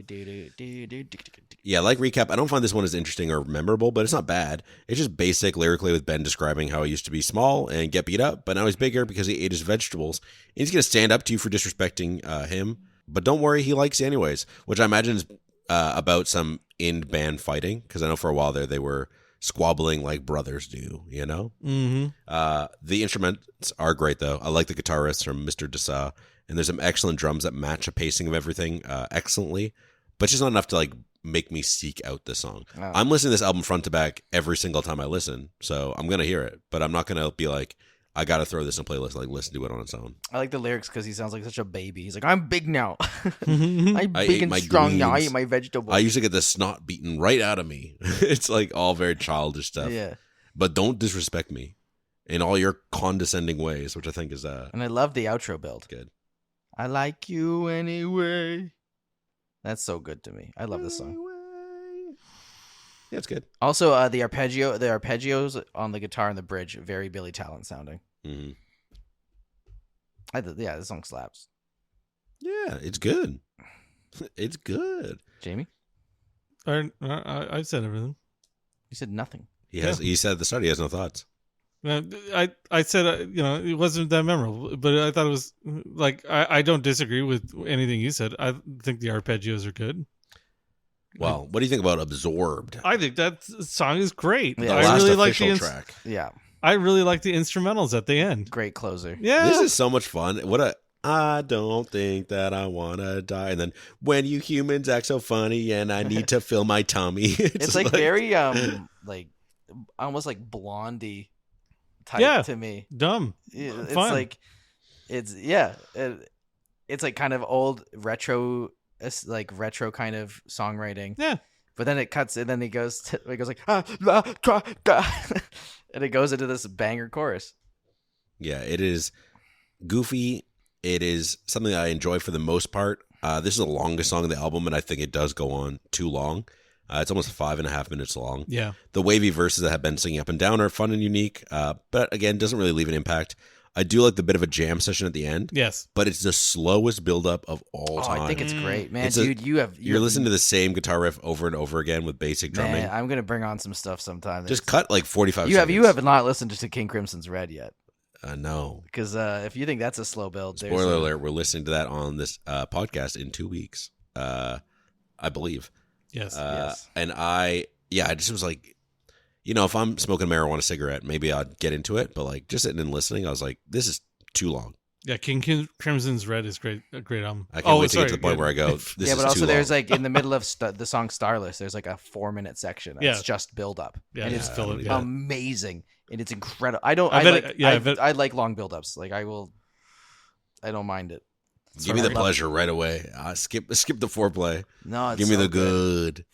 Yeah, like recap, I don't find this one as interesting or memorable, but it's not bad. It's just basic lyrically with Ben describing how he used to be small and get beat up, but now he's bigger because he ate his vegetables. And he's going to stand up to you for disrespecting him, but don't worry, he likes you anyways, which I imagine is about some in-band fighting, because I know for a while there they were squabbling like brothers do, you know? Mm-hmm. The instruments are great, though. I like the guitar riffs from Mr. Dessa. And there's some excellent drums that match the pacing of everything excellently, but just not enough to like make me seek out this song. Oh. I'm listening to this album front to back every single time I listen, so I'm gonna hear it, but I'm not gonna be like, I gotta throw this in a playlist. Like, listen to it on its own. I like the lyrics because he sounds like such a baby. He's like, I'm big now. I'm big and strong now. I eat my vegetables. I used to get the snot beaten right out of me. It's like all very childish stuff. Yeah, but don't disrespect me in all your condescending ways, which I think is and I love the outro build. Good. I like you anyway. That's so good to me. I love this song. Yeah, it's good. Also, the arpeggios on the guitar and the bridge, very Billy Talent sounding. Mm-hmm. Yeah, this song slaps. Yeah, it's good. It's good. Jamie, I said everything. you said nothing. He said at the start he has no thoughts. I said it wasn't that memorable, but I thought it was like I don't disagree with anything you said. I think the arpeggios are good. Well, what do you think about Absorbed? I think that song is great. Yeah. The I last really like official the track. Yeah, I really like the instrumentals at the end. great closer. Yeah, This is so much fun. I don't think that I want to die. And then when you humans act so funny and I need to fill my tummy. It's like very like almost like Blondie type to me. dumb. It's Fun. like it's like kind of old retro, like retro kind of songwriting. Yeah. But then it cuts and then it goes like and it goes into this banger chorus. Yeah, it is goofy. It is something that I enjoy for the most part. This is the longest song of the album, and I think it does go on too long. It's almost 5.5 minutes long. Yeah. The wavy verses that have been singing up and down are fun and unique, but again, doesn't really leave an impact. I do like the bit of a jam session at the end. Yes. But it's the slowest buildup of all time. I think it's great, man. Dude, you're listening to the same guitar riff over and over again with basic drumming. Man, I'm gonna bring on some stuff sometime. Just cut like 45 you seconds. You have not listened to King Crimson's Red yet. No. Because if you think that's a slow build, spoiler alert, we're listening to that on this podcast in 2 weeks, I believe. Yes. Yes. And I just was like, if I'm smoking a marijuana cigarette, maybe I'd get into it. But like just sitting and listening, I was like, this is too long. Yeah, King Crimson's Red is a great album. I can't wait to get to the point where I go, this is but also too there's long. like in the middle of the song Starless, there's like a 4-minute section. It's just build up. Yeah, and it's amazing. And it's incredible. I like long build-ups. Like I don't mind it. Give me the pleasure right away. Skip the foreplay. No, it's give me the good.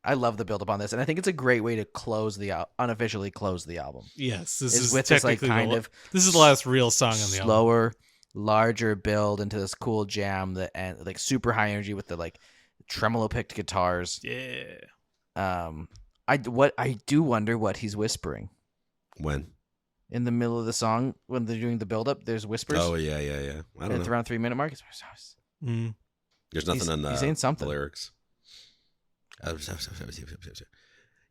I love the build-up on this, and I think it's a great way to unofficially close the album. Yes, this is with this like this is the last real song on the album. Slower, larger build into this cool jam and like super high energy with the like tremolo picked guitars. Yeah. I do wonder what he's whispering. When? In the middle of the song, when they're doing the build-up, there's whispers. Oh yeah. I don't know. It's around 3-minute mark. There's nothing on he's saying something. The lyrics. Yeah,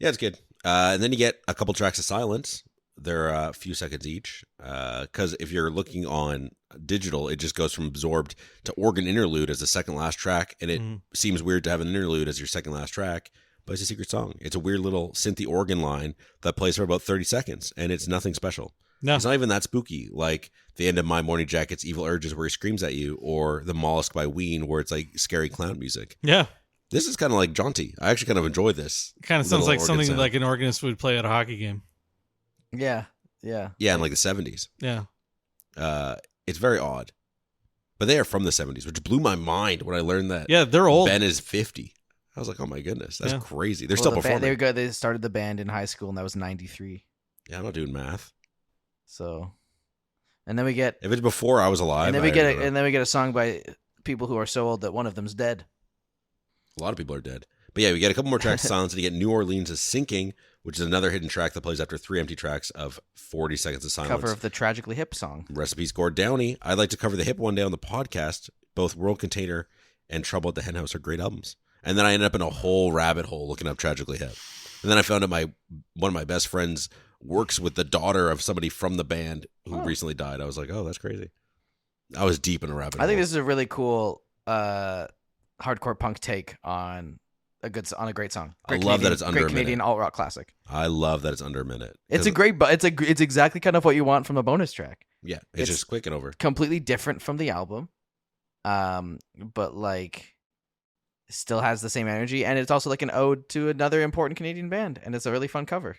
it's good. And then you get a couple tracks of silence. They're a few seconds each. Because if you're looking on digital, it just goes from Absorbed to Organ Interlude as the second last track. And it seems weird to have an interlude as your second last track. But it's a secret song. It's a weird little synthy organ line that plays for about 30 seconds. And it's nothing special. No. It's not even that spooky. Like the end of My Morning Jacket's Evil Urges where he screams at you. Or The Mollusk by Ween where it's like scary clown music. Yeah. This is kind of like jaunty. I actually kind of enjoy this. It kind of sounds like something like an organist would play at a hockey game. Yeah. Yeah, in like the 70s. Yeah. It's very odd. But they are from the 70s, which blew my mind when I learned that. Yeah, they're old. Ben is 50. I was like, oh my goodness, that's crazy. They're still performing. They started the band in high school, and that was 93. Yeah, I'm not doing math. So, and then we get if it's before I was alive, and then we get a song by people who are so old that one of them's dead. A lot of people are dead. But yeah, we get a couple more tracks of silence, and you get New Orleans is Sinking, which is another hidden track that plays after 3 empty tracks of 40 seconds of silence. Cover of the Tragically Hip song. Recipes Gord Downey. I'd like to cover the hip one day on the podcast. Both World Container and Trouble at the Henhouse are great albums. And then I ended up in a whole rabbit hole looking up Tragically Hip. And then I found out one of my best friends works with the daughter of somebody from the band who recently died. I was like, oh, that's crazy. I was deep in a rabbit hole. I think this is a really cool hardcore punk take on a great song. Great I love that it's under a minute. Canadian alt rock classic. I love that it's under a minute. It's a great, it's exactly kind of what you want from a bonus track. Yeah, it's just quick and over. Completely different from the album, but like still has the same energy, and it's also like an ode to another important Canadian band, and it's a really fun cover.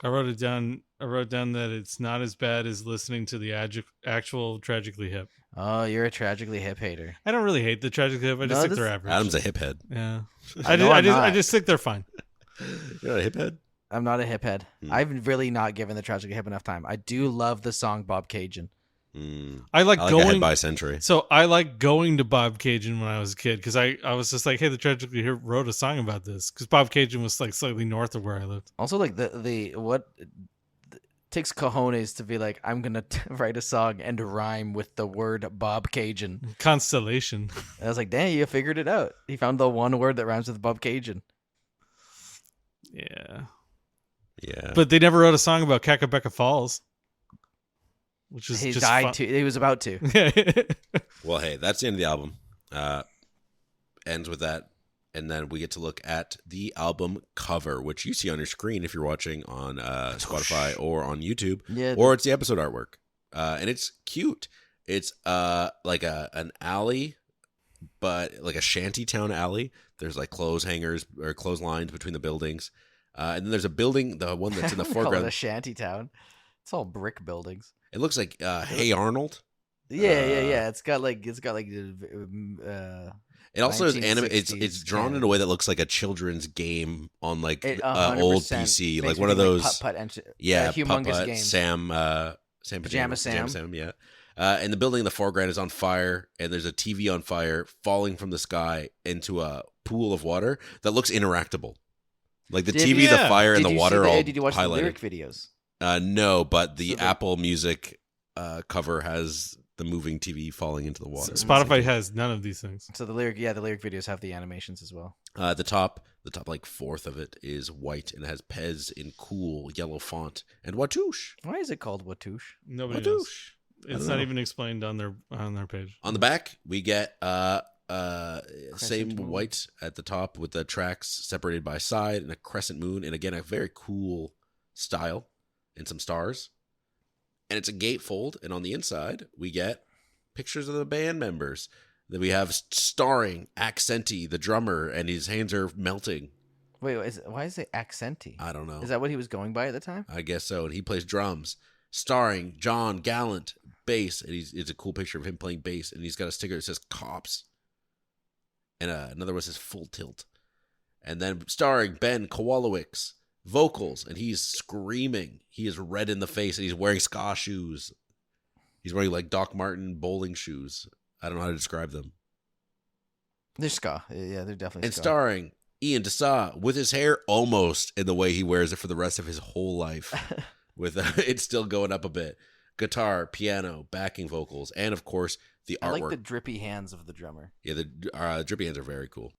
I wrote it down. I wrote down that it's not as bad as listening to the actual Tragically Hip. Oh, you're a Tragically Hip hater. I don't really hate the Tragically Hip. I just think they're average. Adam's a hip head. Yeah, I just think they're fine. You're not a hip head? I'm not a hip head. I've really not given the Tragically Hip enough time. I do love the song Bob Cajun. I like going Ahead by a Century. So I like going to Bob Cajun when I was a kid because I was just like, hey, the Tragically Hip wrote a song about this because Bob Cajun was like slightly north of where I lived. Also, like takes cojones to be like, I'm gonna write a song and rhyme with the word Bob Cajun. Constellation. And I was like, dang, you figured it out. He found the one word that rhymes with Bob Cajun. Yeah. Yeah. But they never wrote a song about Kakabeka Falls. Which is He just died too. He was about to. Well, hey, that's the end of the album. Ends with that. And then we get to look at the album cover, which you see on your screen if you're watching on Spotify or on YouTube. Yeah. Or it's the episode artwork. And it's cute. It's like an alley, but like a shantytown alley. There's like clothes hangers or clotheslines between the buildings. And then there's a building, the one that's in the foreground. Call it a shantytown. It's all brick buildings. It looks like Hey Arnold. Yeah. It's got like it also is anime. It's drawn in a way that looks like a children's game on like old PC, like one of those humongous Putt-Putt, games. Sam Pajama Sam. Yeah. And the building in the foreground is on fire, and there's a TV on fire falling from the sky into a pool of water that looks interactable. Like the TV, the fire, and the water all Did you watch highlighted. the lyric videos? No, but the Apple Music cover has the moving TV falling into the water. Spotify has none of these things. So the lyric videos have the animations as well. The top like fourth of it is white, and it has Pezz in cool yellow font and Watoosh. Why is it called Watoosh? Nobody knows. It's not even explained on their page. On the back, we get Crescent same moon. white at the top with the tracks separated by side and a crescent moon, and again a very cool style and some stars. And it's a gatefold, and on the inside we get pictures of the band members. That we have starring Accenti, the drummer, and his hands are melting. Wait, why is it Accenti? I don't know. Is that what he was going by at the time? I guess so. And he plays drums. Starring John Gallant, bass, and it's a cool picture of him playing bass, and he's got a sticker that says "Cops," and another one says "Full Tilt," and then starring Ben Kowalowicz, vocals, and he's screaming. He is red in the face, and he's wearing ska shoes. He's wearing like Doc Marten bowling shoes. I don't know how to describe them. They're ska. Yeah, they're definitely And ska. starring Ian Dessau with his hair almost in the way he wears it for the rest of his whole life. With it's still going up a bit. Guitar, piano, backing vocals, and of course the artwork. I like the drippy hands of the drummer. Yeah, the drippy hands are very cool.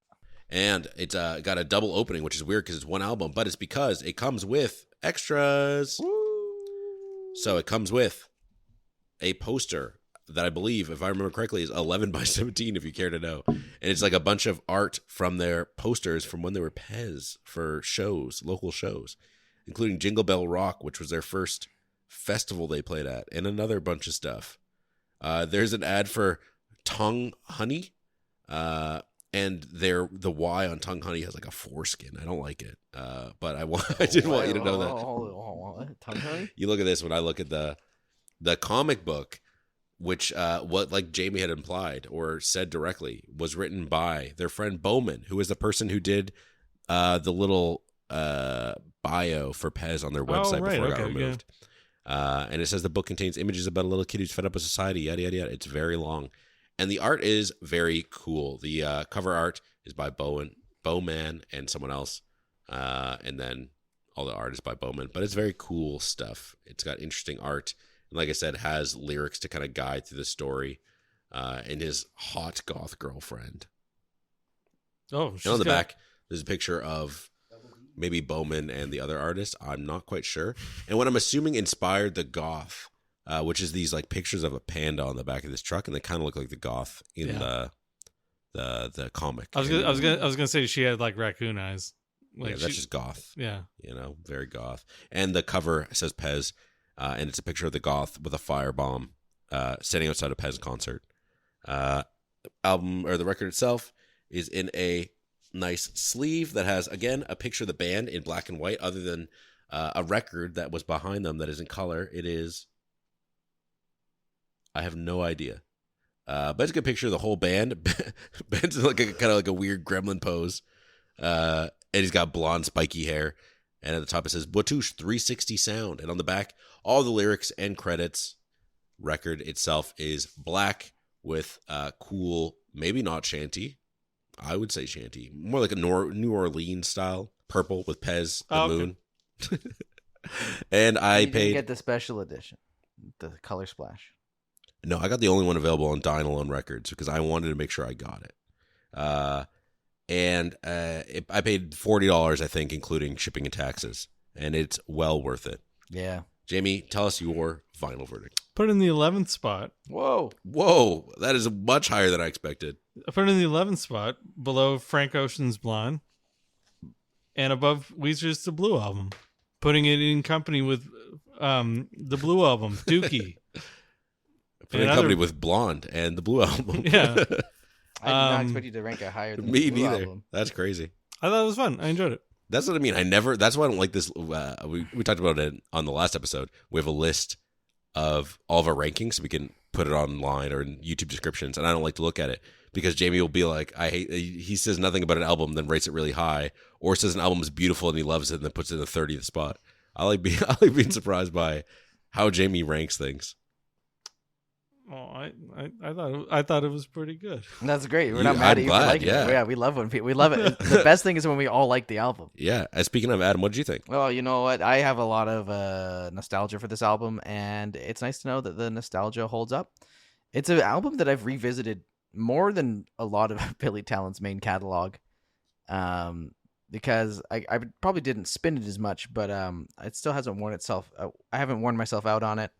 And it's got a double opening, which is weird because it's one album, but it's because it comes with extras. Woo! So it comes with a poster that I believe, if I remember correctly, is 11 by 17, if you care to know. And it's like a bunch of art from their posters from when they were Pezz for shows, local shows, including Jingle Bell Rock, which was their first festival they played at, and another bunch of stuff. There's an ad for Tongue Honey, and the Y on Tongue Honey has like a foreskin. I don't like it, but I did want you to know that. Tongue honey? You look at this when I look at the comic book, which what like Jamie had implied or said directly was written by their friend Bowman, who is the person who did the little bio for Pezz on their website before it got removed. Yeah. And it says the book contains images about a little kid who's fed up with society, yada yada yada. It's very long, and the art is very cool. The cover art is by Bowman and someone else, and then all the art is by Bowman. But it's very cool stuff. It's got interesting art. Like I said, has lyrics to kind of guide through the story, and his hot goth girlfriend. Oh, and on the back, there's a picture of maybe Bowman and the other artist. I'm not quite sure. And what I'm assuming inspired the goth, which is these like pictures of a panda on the back of this truck, and they kind of look like the goth in the comic. I was gonna say she had like raccoon eyes. Like yeah, that's just goth. Yeah, very goth. And the cover says Pezz. And it's a picture of the goth with a firebomb sitting outside a Pezz concert. Album or the record itself is in a nice sleeve that has, again, a picture of the band in black and white, other than a record that was behind them that is in color. It is, I have no idea. But it's a good picture of the whole band. Ben's in like kind of like a weird gremlin pose. And he's got blonde spiky hair. And at the top it says Watoosh 360 sound. And on the back, all the lyrics and credits. Record itself is black with cool, maybe not shanty. I would say shanty. More like a New Orleans style. Purple with Pezz, the moon. And I you didn't paid. get the special edition, the color splash. No, I got the only one available on Dine Alone Records because I wanted to make sure I got it. I paid $40, I think, including shipping and taxes, and it's well worth it. Yeah. Jamie, tell us your final verdict. Put it in the 11th spot. Whoa, that is much higher than I expected. I put it in the 11th spot, below Frank Ocean's Blonde, and above Weezer's The Blue Album. Putting it in company with the Blue Album, Dookie. Put it in company with Blonde and the Blue Album. Yeah. I did not expect you to rank it higher than Me the Blue neither. Album. That's crazy. I thought it was fun. I enjoyed it. That's what I mean. That's why I don't like this. We talked about it on the last episode. We have a list of all of our rankings, so we can put it online or in YouTube descriptions. And I don't like to look at it because Jamie will be like, he says nothing about an album, then rates it really high, or says an album is beautiful and he loves it and then puts it in the 30th spot. I like being surprised by how Jamie ranks things. Oh, I thought it was pretty good. That's great. We're not mad at you for liking it. Yeah, we love we love it. The best thing is when we all like the album. Yeah. Speaking of Adam, what did you think? Well, you know what? I have a lot of nostalgia for this album, and it's nice to know that the nostalgia holds up. It's an album that I've revisited more than a lot of Billy Talent's main catalog, because I probably didn't spin it as much, but it still hasn't worn itself. I haven't worn myself out on it.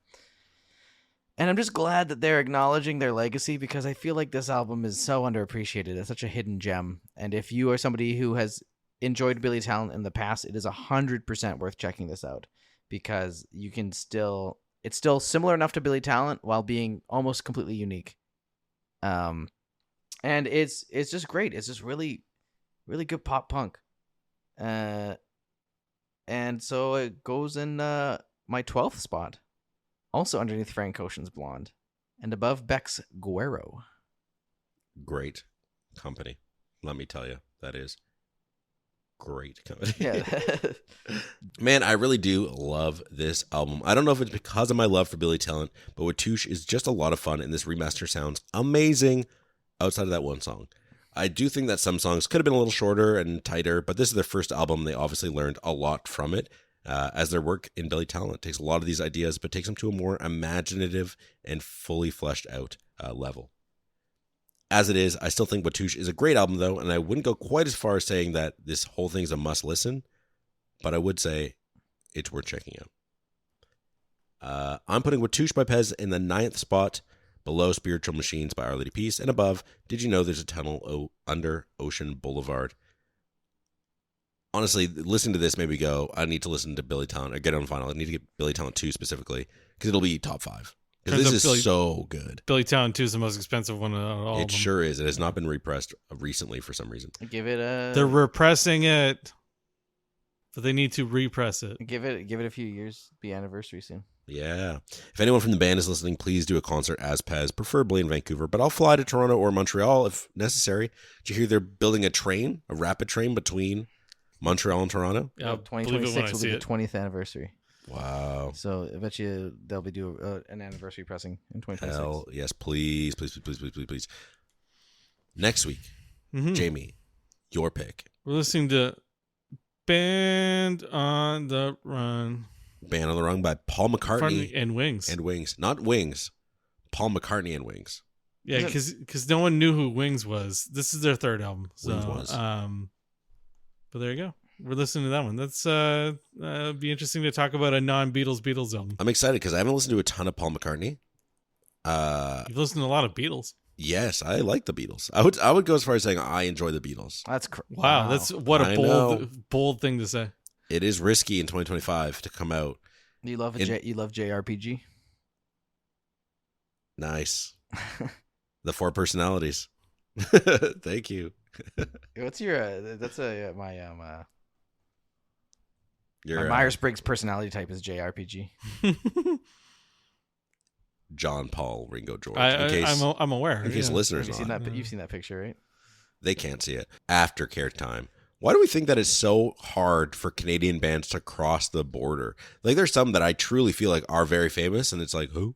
And I'm just glad that they're acknowledging their legacy, because I feel like this album is so underappreciated. It's such a hidden gem. And if you are somebody who has enjoyed Billy Talent in the past, it is 100% worth checking this out, because you can it's still similar enough to Billy Talent while being almost completely unique. And it's just great. It's just really, really good pop punk. And so it goes in my 12th spot. Also underneath Frank Ocean's Blonde, and above Beck's Guero. Great company. Let me tell you, that is great company. Yeah. Man, I really do love this album. I don't know if it's because of my love for Billy Talent, but Watoosh is just a lot of fun, and this remaster sounds amazing outside of that one song. I do think that some songs could have been a little shorter and tighter, but this is their first album. They obviously learned a lot from it. As their work in Billy Talent takes a lot of these ideas, but takes them to a more imaginative and fully fleshed out level. As it is, I still think Watoosh is a great album, though, and I wouldn't go quite as far as saying that this whole thing's a must listen, but I would say it's worth checking out. I'm putting Watoosh by Pezz in the 9th spot, below Spiritual Machines by Our Lady Peace, and above Did You Know There's a Tunnel Under Ocean Boulevard. Honestly, listening to this made me go, I need to listen to Billy Talent, or get on vinyl. I need to get Billy Talent 2 specifically, because it'll be top 5. Because this is so good. Billy Talent 2 is the most expensive one of all of them. It sure is. It has not been repressed recently for some reason. Give it a... They're repressing it, but they need to repress it. Give it a few years. Be anniversary soon. Yeah. If anyone from the band is listening, please do a concert as Pezz, preferably in Vancouver. But I'll fly to Toronto or Montreal if necessary. Did you hear they're building a rapid train between Montreal and Toronto? Yeah, 2026 will be the 20th anniversary. Wow. So I bet you they'll be doing an anniversary pressing in 2026. Hell yes, please. Next week, Jamie, your pick. We're listening to Band on the Run. Band on the Run by Paul McCartney and Wings. And Wings. Not Wings. Paul McCartney and Wings. Yeah, because no one knew who Wings was. This is their third album. So, Wings was. But there you go. We're listening to that one. That's be interesting to talk about a non-Beatles album. I'm excited because I haven't listened to a ton of Paul McCartney. You've listened to a lot of Beatles. Yes, I like the Beatles. I would go as far as saying I enjoy the Beatles. Wow. That's what a bold thing to say. It is risky in 2025 to come out. You love JRPG? Nice. The 4 personalities. Thank you. What's your my Your Myers-Briggs personality type is JRPG. John, Paul, Ringo, George. I'm aware. In case listeners you've seen that picture, right? They can't see it. Aftercare time. Why do we think that it's so hard for Canadian bands to cross the border? Like, there's some that I truly feel like are very famous, and it's like, who?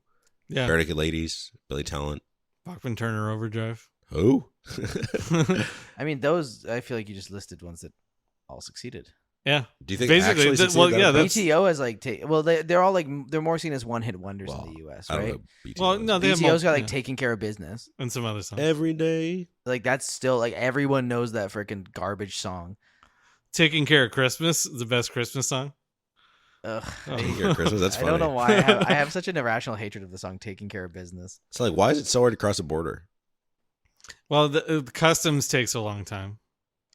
Yeah. Bare Naked Ladies, Billy Talent. Bachman Turner Overdrive. Who? I mean, those, I feel like you just listed ones that all succeeded. Yeah. Do you think Basically, actually succeeded that approach? BTO has like they're all like they're more seen as one-hit wonders in the US, I don't right? know BTO Well, is. no, they have BTO's got like Taking Care of Business. and some other songs. Every day. Like that's still like everyone knows that freaking garbage song. Taking Care of Christmas is the best Christmas song. Ugh. Taking Care of Christmas. That's I funny. don't know why I have such an irrational hatred of the song Taking Care of Business. So like, why is it so hard to cross a border? Well, the customs takes a long time.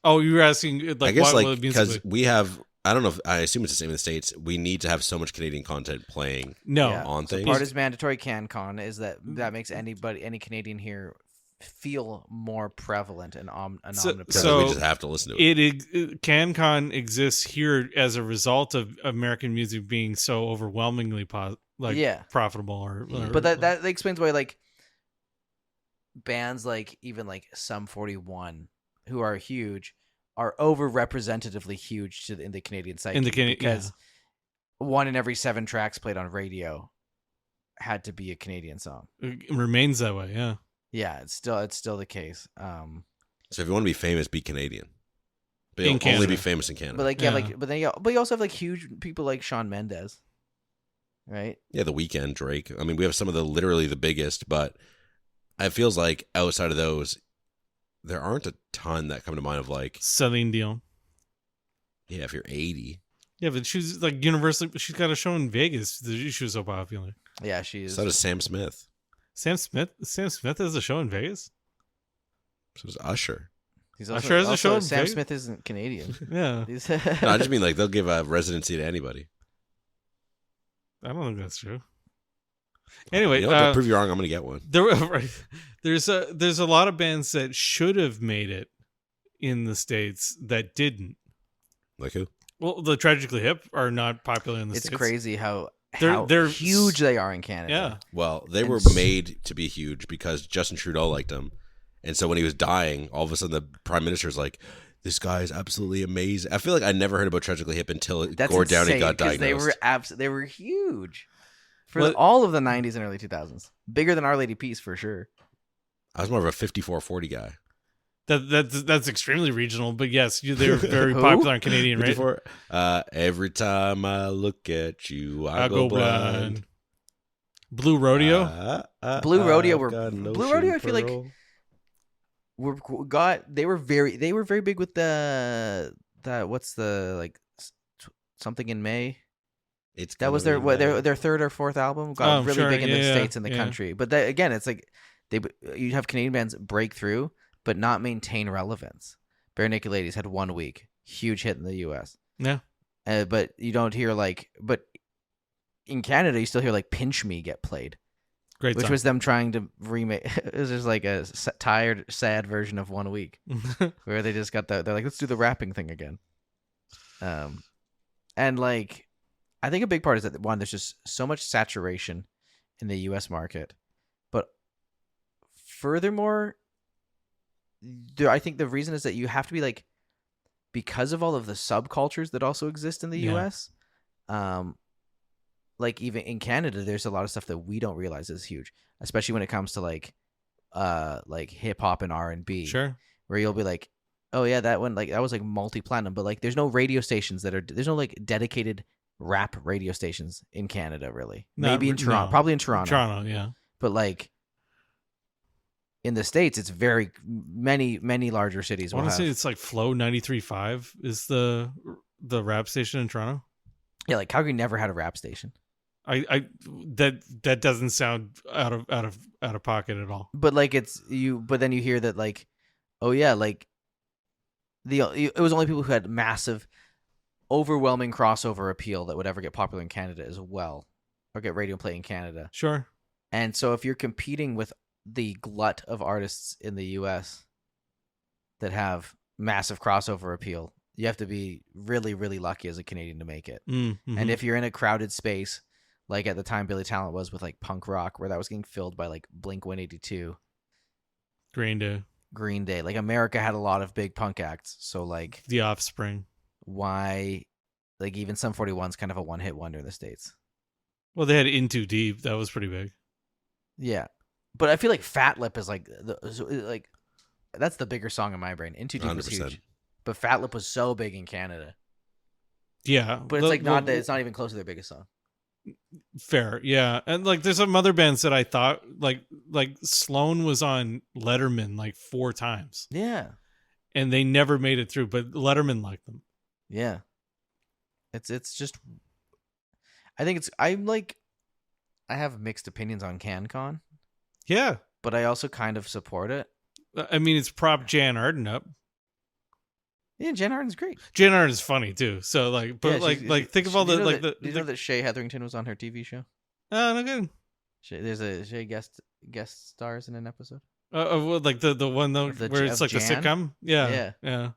Oh, you were asking like I guess what like it means because to be- we have. I don't know. I assume it's the same in the States. We need to have so much Canadian content playing no. Yeah. on things. Part is mandatory CanCon is that makes any Canadian here feel more prevalent and omnipresent. So we just have to listen to it. CanCon exists here as a result of American music being so overwhelmingly profitable, or But that explains why like bands like even like Sum 41 who are huge are overrepresentatively huge in the Canadian psyche because one in every 7 tracks played on radio had to be a Canadian song. It remains that way. Yeah. Yeah, it's still the case. So if you want to be famous, be Canadian. But In you'll only Canada. be famous in Canada. But like Yeah. but you also have like huge people like Shawn Mendes, right? Yeah, The Weeknd, Drake. I mean, we have some of literally the biggest, but it feels like outside of those, there aren't a ton that come to mind of like, Celine Dion. yeah, if you're 80. Yeah, but she's like universally. She's got a show in Vegas. She was so popular. Yeah, she is. So does Sam Smith. Sam Smith has a show in Vegas. So does Usher. He's Usher has a show in Sam Vegas? Smith isn't Canadian. Yeah, He's No, I just mean like they'll give a residency to anybody. I don't think that's true. Anyway, You know what? To prove you wrong, I'm going to get one. There's a lot of bands that should have made it in the States that didn't. Like who? Well, the Tragically Hip are not popular in the it's States. crazy how They're huge they are in Canada. Yeah. Well, they And were s- made to be huge because Justin Trudeau liked them. And so when he was dying, all of a sudden the prime minister's like, this guy is absolutely amazing. I feel like I never heard about Tragically Hip until That's Gord Downie insane, got 'cause diagnosed. They were huge for Well- all of the 90s and early 2000s. Bigger than Our Lady Peace for sure. I was more of a 54-40 guy. That's extremely regional, but yes, they're very Who? popular on Canadian radio. 54. Every time I look at you, I go blind. Blue Rodeo. Blue Rodeo I've were- got an Blue Rodeo, I ocean feel like- pearl. They were very big with the what's the like something in May. It's That was gonna be their bad. their third or fourth album. Got Oh, really sure. big in the Yeah, States and the yeah. country. But that, again, it's like you have Canadian bands break through but not maintain relevance. Bare Naked Ladies had 1 week, huge hit in the U.S. Yeah. But you don't hear but in Canada you still hear like Pinch Me get played, Great which song. was them trying to remake. It was just like a tired, sad version of 1 week where they just got they're like, let's do the rapping thing again. And like, I think a big part is that one, there's just so much saturation in the U.S. market, but furthermore, I think the reason is that you have to be like, because of all of the subcultures that also exist in the Yeah. U.S. Like even in Canada, there's a lot of stuff that we don't realize is huge, especially when it comes to like hip hop and R&B. Sure. Where you'll be like, oh yeah, that one, like that was like multi-platinum, but like there's no radio stations there's no like dedicated rap radio stations in Canada really. Maybe in Toronto, no. probably in Toronto. Toronto, yeah. But like in the States, it's very many larger cities. I will want to say have- it's like Flow 93.5 is the rap station in Toronto. yeah, like Calgary never had a rap station. That doesn't sound out of pocket at all. But like but then you hear that like, oh yeah, like it was only people who had massive, overwhelming crossover appeal that would ever get popular in Canada as well, or get radio play in Canada. Sure. And so if you're competing with the glut of artists in the U.S. that have massive crossover appeal, you have to be really, really lucky as a Canadian to make it. Mm-hmm. And if you're in a crowded space, like at the time Billy Talent was with like punk rock, where that was getting filled by like Blink-182, Green Day, like America had a lot of big punk acts. So like, The Offspring. why, like even Sum 41's kind of a one-hit wonder in the States. Well, they had In Too Deep. That was pretty big. Yeah, but I feel like Fat Lip is like that's the bigger song in my brain. Into Deep was 100%. huge, but Fat Lip was so big in Canada. Yeah, but it's it's not even close to their biggest song. Fair, yeah. And like there's some other bands that I thought like Sloan was on Letterman like 4 times. Yeah. And they never made it through, but Letterman liked them. Yeah. It's just I have mixed opinions on CanCon. Yeah. But I also kind of support it. I mean, it's prop Jan Arden up. Yeah, Jan Arden's great. Jan Arden is funny too. So like, but yeah, think of all the like Do you know that Shay Hetherington was on her TV show? Oh, no good. Shay guest stars in an episode. Like the one though where it's like Jan? The sitcom. Yeah.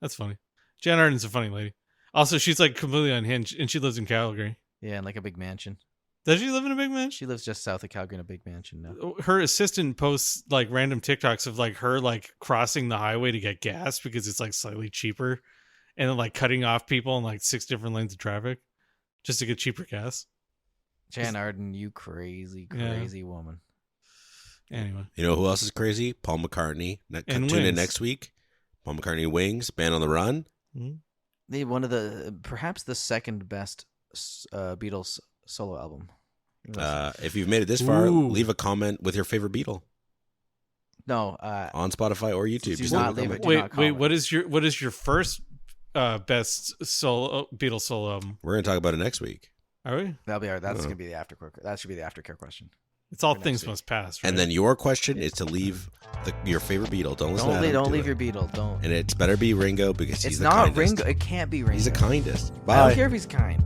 That's funny. Jan Arden's a funny lady. Also, she's like completely unhinged, and she lives in Calgary. Yeah, in like a big mansion. Does she live in a big mansion? She lives just south of Calgary in a big mansion now. Her assistant posts like random TikToks of like her like crossing the highway to get gas because it's like slightly cheaper, and then like cutting off people in like 6 different lanes of traffic just to get cheaper gas. Jan Arden, you crazy woman. Anyway, you know who else is crazy? Paul McCartney. Tune in next week. Paul McCartney, Wings, Band on the Run. Mm-hmm. One of perhaps the second best Beatles solo album. If you've made it this far, leave a comment with your favorite Beatle. No, on Spotify or YouTube. Do not leave it. Wait. What is your first best Beatles solo album? We're gonna talk about it next week. Are we? That'll be that's gonna be the aftercare. That should be the aftercare question. It's all things must pass. Right? And then your question is to leave your favorite Beatle. Don't listen to Adam. Don't leave your Beatle. Don't. And it's better be Ringo because he's the kindest. Ringo. It can't be Ringo. He's the kindest. Bye. I don't care if he's kind.